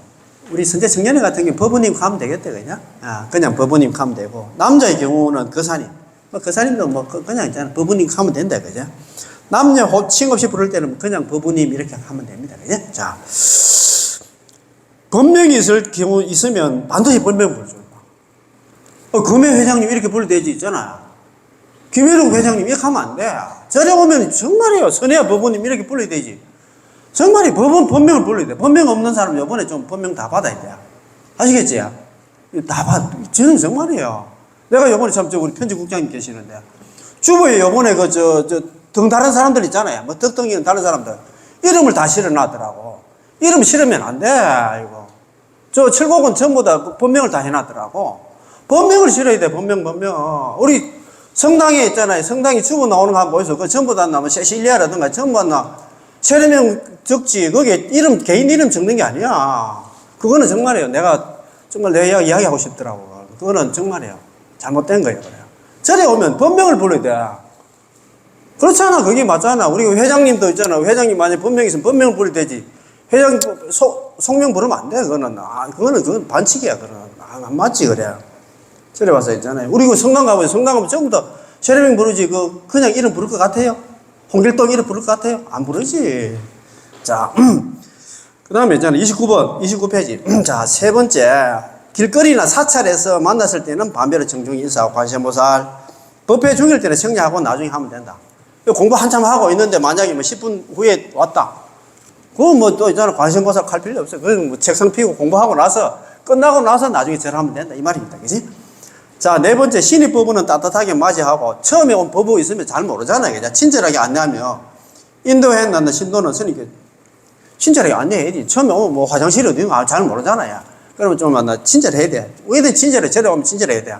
우리 선제 청년회 같은 경우 법부님 가면 되겠다. 그냥. 그냥 법부님 가면 되고. 남자의 경우는 거사님. 뭐 거사님도 뭐 그냥 있잖아. 법부님 가면 된다. 그죠? 남녀 호칭 없이 부를 때는 그냥 법부님 이렇게 하면 됩니다. 그죠? 자. 법명이 있을 경우 있으면 반드시 법명 부르죠. 금혜 회장님 이렇게 부를 때지 있잖아요. 김혜룡 회장님 이렇게 하면 안 돼. 절에 오면 정말이에요. 선혜야 법부님 이렇게 불러야 되지. 정말이 법명을 불러야 돼. 법명 없는 사람 이번에 좀 법명 다 받아야 돼. 아시겠지? 다 받. 저는 정말이에요. 내가 이번에 참 우리 편집국장님 계시는데 주부에 이번에 등 다른 사람들 있잖아요. 뭐 덕등이는 다른 사람들 이름을 다 실어놨더라고. 이름 실으면 안 돼. 이거. 저 칠곡은 전부 다 법명을 다 해놨더라고. 법명을 실어야 돼. 법명. 우리 성당에 있잖아요. 성당에 주부 나오는 거 한번 보이소. 그 전부 다 나면 세실리아라든가 전부 다 세례명 적지. 거기에 이름, 개인 이름 적는 게 아니야. 그거는 정말이에요. 내가 이야기하고 싶더라고. 그거는 정말이에요. 잘못된 거예요. 그래요. 절에 오면 법명을 불러야 돼. 그렇잖아. 그게 맞잖아. 우리 회장님도 있잖아. 회장님 만약에 법명이 있으면 법명을 부르면 되지. 회장 성명 부르면 안 돼. 그건 반칙이야. 안 맞지. 그래. 절에 와서 있잖아요. 우리 성당 가면 전부 다 세례명 부르지. 그냥 이름 부를 것 같아요? 홍길동 이름 부를 것 같아요? 안 부르지. 자, 그 다음에 있잖아요. 29페이지. 자, 세 번째. 길거리나 사찰에서 만났을 때는 반별의 정중히 인사하고 관세음보살. 법회 중일 때는 청량하고 나중에 하면 된다. 공부 한참 하고 있는데 만약에 뭐 10분 후에 왔다. 그건 뭐 또 있잖아. 관세음보살 할 필요 없어요. 그건 뭐 책상 피고 공부하고 나서 끝나고 나서 나중에 절하면 된다. 이 말입니다. 그지? 자, 네 번째. 신입 법부는 따뜻하게 맞이하고 처음에 온 법부 있으면 잘 모르잖아요. 그냥 친절하게 안내하며 인도해 놨는 신도는 스님께 친절하게 안내해야지. 처음에 오면 뭐 화장실이 어딘가 잘 모르잖아요. 그러면 좀 친절해야 돼. 왜든 친절해. 절에 오면 친절해야 돼.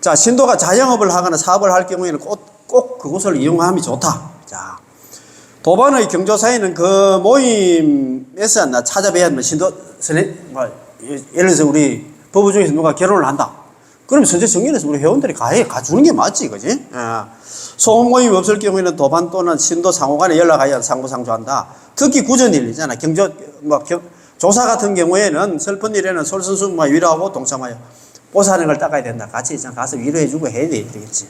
자, 신도가 자영업을 하거나 사업을 할 경우에는 꼭 그곳을 이용함이 좋다. 자, 도반의 경조사에는 그 모임에서 찾아뵈야 하면 신도 예를 들어서 우리 법부 중에서 누가 결혼을 한다. 그럼 선제 정년에서 우리 회원들이 가주는 게 맞지, 그지? 소원 모임이 없을 경우에는 도반 또는 신도 상호간에 연락하여 상부상조한다. 특히 구전일 있잖아. 조사 같은 경우에는 슬픈 일에는 솔선수범하여 위로하고 동참하여 보살하는 걸 닦아야 된다. 같이 가서 위로해주고 해야 되겠지.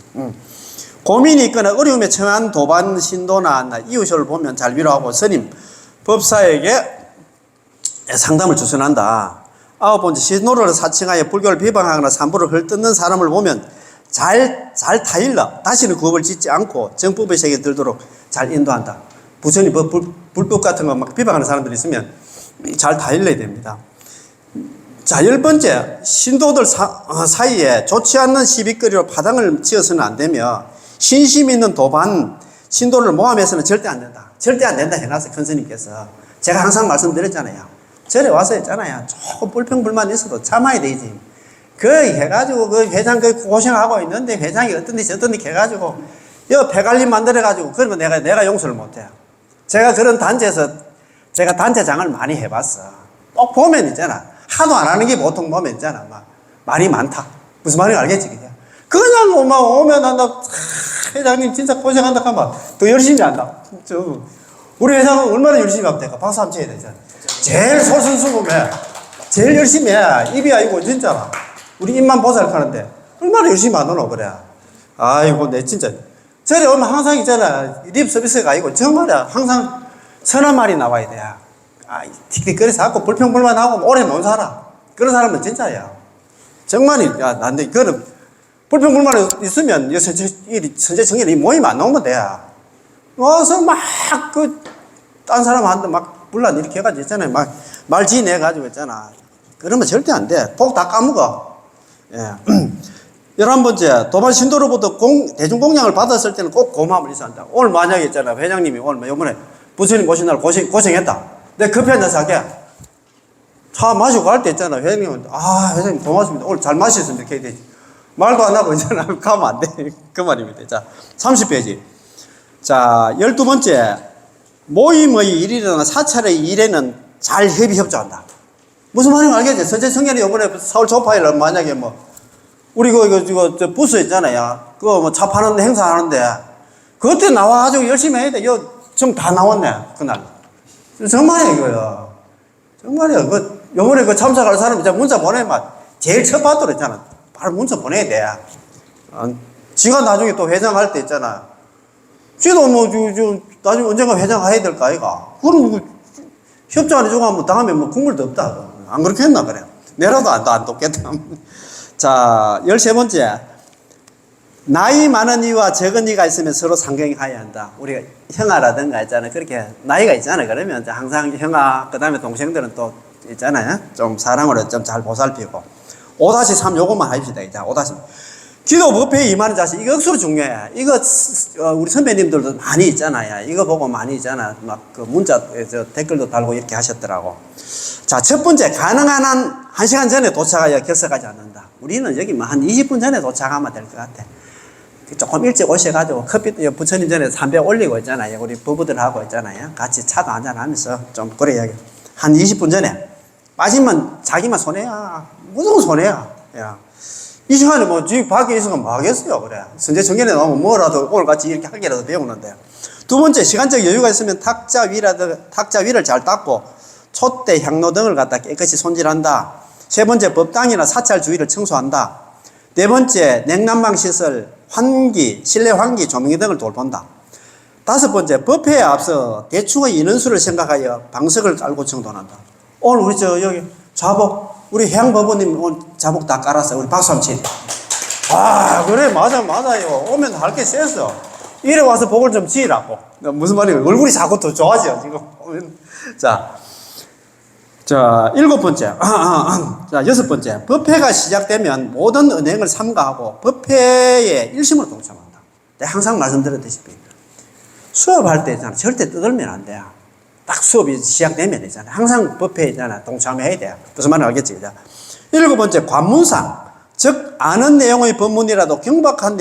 고민이 있거나 어려움에 처한 도반 신도나 이웃을 보면 잘 위로하고 스님, 법사에게 상담을 주선한다. 아홉 번째, 신도를 사칭하여 불교를 비방하거나 산부를 헐뜯는 사람을 보면 잘 타일러 다시는 구업을 짓지 않고 정법의 세계에 들도록 잘 인도한다. 부처님 불법 같은 거 막 비방하는 사람들이 있으면 잘 타일러야 됩니다. 자, 10번째, 신도들 사이에 좋지 않는 시비거리로 파당을 지어서는 안 되며 신심 있는 도반 신도를 모함해서는 절대 안 된다. 절대 안 된다 해놨어요. 큰 스님께서. 제가 항상 말씀드렸잖아요. 절에 와서 했잖아요. 조금 불평불만 있어도 참아야 되지. 해가지고 회장 고생하고 있는데 회장이 어떤 데 저떤 데 해가지고 여 폐관리 만들어가지고 그러면 내가 용서를 못해요. 제가 그런 단체에서 제가 단체장을 많이 해봤어. 꼭 보면 있잖아. 하도 안 하는 게 보통 보면 있잖아. 막 말이 많다. 무슨 말인지 알겠지? 그냥 막 오면 나 회장님 진짜 고생한다 하면 더 열심히 한다. 우리 회장은 얼마나 열심히 하면 될까? 박수 한번 쳐야 되잖아. 제일 솔선수범해. 제일 열심히 해. 입이 아니고 진짜라. 우리 입만 보살하는데 얼마나 열심히 안 하노 그래. 아이고 내 진짜 저리 오면 항상 있잖아. 립 서비스가 아니고 정말이야. 항상 선한 말이 나와야 돼. 틱틱거려서 자꾸 불평불만하고 오래 못 살아. 그런 사람은 진짜야. 정말이야. 난데 그런 불평불만이 있으면 선제 청년이 모임 안 나오면 돼. 와서 막 딴 사람한테 막 분란 이렇게 해가지고 있잖아요. 막 말 지내가지고 있잖아. 그러면 절대 안 돼. 복 다 까먹어. 예. 11번째, 도반 신도로부터 대중공양을 받았을 때는 꼭 고마움을 있어야 한다. 오늘 만약에 있잖아. 회장님이 오늘 요번에 부처님 오신 날 고생했다. 내가 커피 한잔 사게. 차 마시고 갈 때 있잖아. 회장님은, 회장님 고맙습니다. 오늘 잘 마셨습니다. 이렇게 해야 되지. 말도 안 하고 있잖아. 가면 안 돼. 그 말입니다. 자, 30페이지. 자, 12번째. 모임의 일이나 사찰의 일에는 잘 협조한다. 무슨 말인지 알겠지? 선제 청년이 요번에 서울 조파일 만약에 우리 저 부스 있잖아요. 차 파는 행사 하는데, 그때 나와가지고 열심히 해야 돼. 지금 다 나왔네. 그날. 정말이야, 이거요. 정말이야. 요번에 참석할 사람 이제 문자 보내면 제일 첫 받도록 있잖아. 바로 문자 보내야 돼. 지가 나중에 또 회장할 때 있잖아. 지도 나중에 언젠가 회장 해야 될까, 아이가? 그럼 협조 안 해주고 하면 다음에 국물도 없다. 안 그렇게 했나, 그래. 내라도 안 돕겠다. 자, 13번째. 나이 많은 이와 적은 이가 있으면 서로 상경해야 한다. 우리가 형아라든가 있잖아요. 그렇게 나이가 있잖아요. 그러면 항상 형아, 그 다음에 동생들은 또 있잖아요. 좀 사랑으로 좀 잘 보살피고. 5-3 요것만 합시다. 이제 5-3. 기도 법회에 임하는 자세, 이거 억수로 중요해. 이거, 우리 선배님들도 많이 있잖아요. 이거 보고 많이 있잖아. 문자, 댓글도 달고 이렇게 하셨더라고. 자, 첫 번째, 가능한 한 1시간 전에 도착하여 결석하지 않는다. 우리는 여기 한 20분 전에 도착하면 될 것 같아. 조금 일찍 오셔가지고 커피, 부처님 전에 300 올리고 있잖아요. 우리 부부들하고 있잖아요. 같이 차도 한잔하면서 좀 그래야 한 20분 전에. 빠지면 자기만 손해야. 무조건 손해야. 야. 이 시간에 지금 밖에 있으면 뭐 하겠어요, 그래. 선제 청년에 나오면 뭐라도 오늘 같이 이렇게 할 개라도 배우는데. 두 번째, 시간적 여유가 있으면 탁자 위를 잘 닦고, 촛대, 향로 등을 갖다 깨끗이 손질한다. 세 번째, 법당이나 사찰 주위를 청소한다. 네 번째, 냉난방 시설, 실내 환기, 조명기 등을 돌본다. 다섯 번째, 법회에 앞서 대충의 인원수를 생각하여 방석을 깔고 정돈한다. 오늘 우리 여기 자복, 우리 해양법원님 오늘 자복 다 깔았어요. 우리 박수 한번 치자. 그래, 맞아요. 오면 할 게 셌어. 이래 와서 복을 좀 지으라고. 무슨 말이에요? 얼굴이 자꾸 더 좋아져, 지금. 자, 7번째. 자, 6번째. 법회가 시작되면 모든 은행을 삼가하고 법회에 일심으로 동참한다. 내가 항상 말씀드렸듯이 수업할 때 있잖아. 절대 떠들면 안 돼. 딱 수업이 시작되면 되잖아. 항상 법회에 있잖아. 동참해야 돼. 무슨 말인지 알겠지? 7번째, 관문상. 즉, 아는 내용의 법문이라도 경박한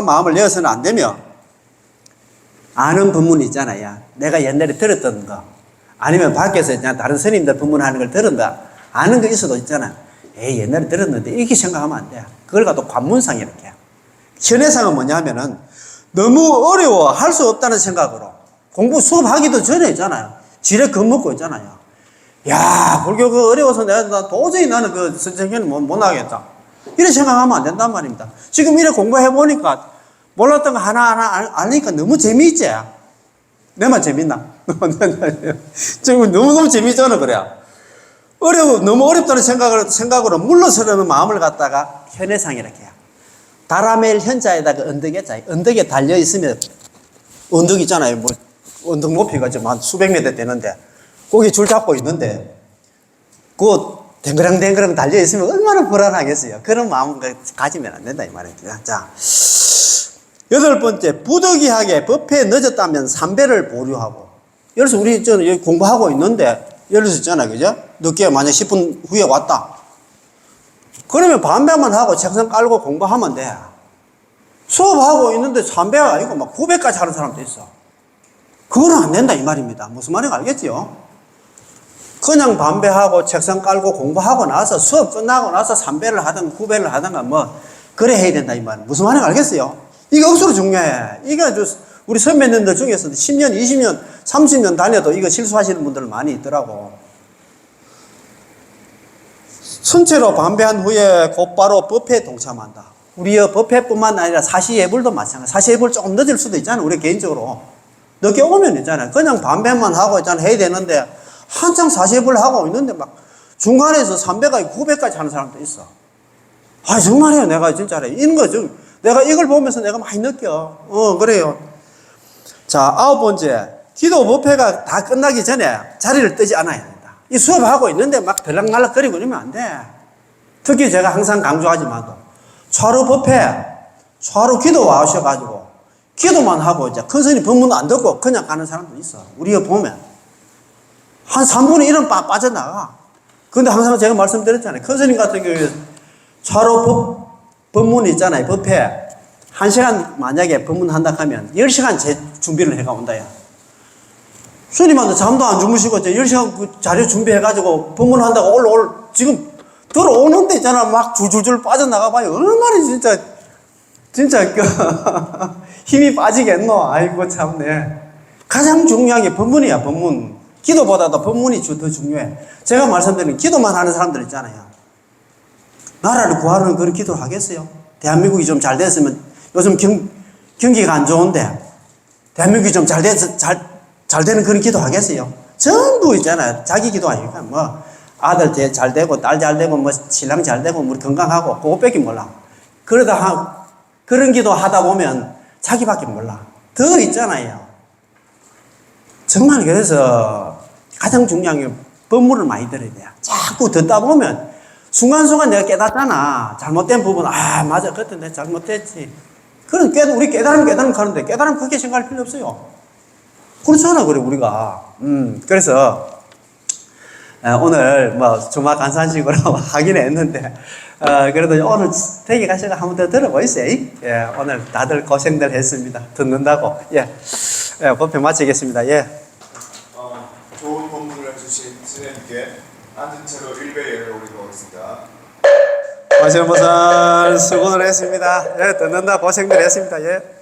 마음을 내어서는 안 되며, 아는 법문이 있잖아요. 내가 옛날에 들었던 거. 아니면 밖에서 그냥 다른 스님들 법문하는 걸 들은다. 아는 거 있어도 있잖아. 옛날에 들었는데 이렇게 생각하면 안 돼. 그걸 갖고 관문상 이렇게. 현해상은 뭐냐면은 너무 어려워 할 수 없다는 생각으로 공부 수업하기도 전에 있잖아요. 지뢰 겁먹고 있잖아요. 야, 불교 어려워서 내가 도저히 나는 선생님은 못 나가겠다. 이렇게 생각하면 안 된단 말입니다. 지금 이렇게 공부해보니까 몰랐던 거 하나하나 알니까 너무 재미있지? 내만 재밌나? 지금 너무너무 재미있잖아, 그래. 너무 어렵다는 생각으로 물러서려는 마음을 갖다가 현해상 이렇게 해요. 다라멜 현자에다가 언덕에자, 언덕에 달려있으면, 언덕 있잖아요. 언덕 높이가 좀 한 수백 미터 되는데, 거기 줄 잡고 있는데, 댕그랑댕그랑 달려있으면 얼마나 불안하겠어요. 그런 마음을 가지면 안 된다, 이 말입니다. 자, 여덟 번째, 부득이하게 법회에 늦었다면 삼배를 보류하고. 예를 들어서 우리 저는 여기 공부하고 있는데, 예를 들어서 있잖아요. 그죠? 늦게 만약 10분 후에 왔다. 그러면 반배만 하고 책상 깔고 공부하면 돼. 수업하고 있는데 3배가 아니고 막 9배까지 하는 사람도 있어. 그거는 안 된다 이 말입니다. 무슨 말인지 알겠지요? 그냥 반배하고 책상 깔고 공부하고 나서 수업 끝나고 나서 3배를 하든 9배를 하든가 뭐 그래 해야 된다 이 말. 무슨 말인지 알겠어요? 이게 억수로 중요해. 이게 우리 선배님들 중에서도 10년, 20년, 30년 다녀도 이거 실수하시는 분들 많이 있더라고. 선체로 반배한 후에 곧바로 법회에 동참한다. 우리 법회뿐만 아니라 사시예불도 마찬가지. 사시예불 조금 늦을 수도 있잖아요. 우리 개인적으로. 늦게 오면 있잖아요. 그냥 반배만 하고 있잖아요. 해야 되는데 한창 사시예불 하고 있는데 막 중간에서 3배까지 9배까지 하는 사람도 있어. 아, 정말이에요. 내가 진짜래. 이런 거 좀, 내가 이걸 보면서 내가 많이 느껴. 그래요. 자, 9번째. 기도 법회가 다 끝나기 전에 자리를 뜨지 않아야 된다. 이 수업하고 있는데 막 들락날락거리고 이러면 안 돼. 특히 제가 항상 강조하지만도 좌로 법회, 좌로 기도 와오셔가지고 기도만 하고 이제 큰 스님 법문 안 듣고 그냥 가는 사람도 있어. 우리가 보면. 한 3분의 1은 빠져나가. 근데 항상 제가 말씀드렸잖아요. 큰 스님 같은 경우에 좌로 법문이 있잖아요. 법회. 1시간 만약에 법문한다 하면 10시간 준비를 해가 온다. 야. 스님한테 잠도 안 주무시고 10시간 그 자료 준비해가지고 법문한다고 지금 들어오는데 있잖아. 막 줄줄줄 빠져나가 봐요. 얼마나 진짜 힘이 빠지겠노. 아이고 참네. 가장 중요한 게 법문이야. 법문. 기도보다도 법문이 더 중요해. 제가 말씀드린 기도만 하는 사람들 있잖아요. 나라를 구하는 그런 기도를 하겠어요? 대한민국이 좀 잘 됐으면 요즘 경기가 안 좋은데 대한민국이 좀 잘 되는 그런 기도 하겠어요? 전부 있잖아요. 자기 기도 아니니까 뭐 아들 잘 되고 딸 잘 되고 뭐 신랑 잘 되고 우리 건강하고 그것밖에 몰라. 그런 기도 하다 보면 자기밖에 몰라. 더 있잖아요. 정말 그래서 가장 중요한 게 법문을 많이 들어야 돼요. 자꾸 듣다 보면 순간순간 내가 깨닫잖아. 잘못된 부분, 맞아. 그때 내가 잘못했지. 그럼 우리 깨달음 하는데 깨달음 그렇게 생각할 필요 없어요. 그렇잖아, 그래, 우리가. 그래서, 오늘 뭐 주말 간산식으로 하긴 했는데, 그래도 오늘 댁에 가셔서 한 번 더 들어보세요. 예, 오늘 다들 고생들 했습니다. 듣는다고. 예, 법회 마치겠습니다. 예. 좋은 본문을 해주신 스님께 앉은 채로 1배 예를 올리도록 하겠습니다. 마시는 분들 수고를 했습니다. 예, 듣는다 고생들 했습니다. 예.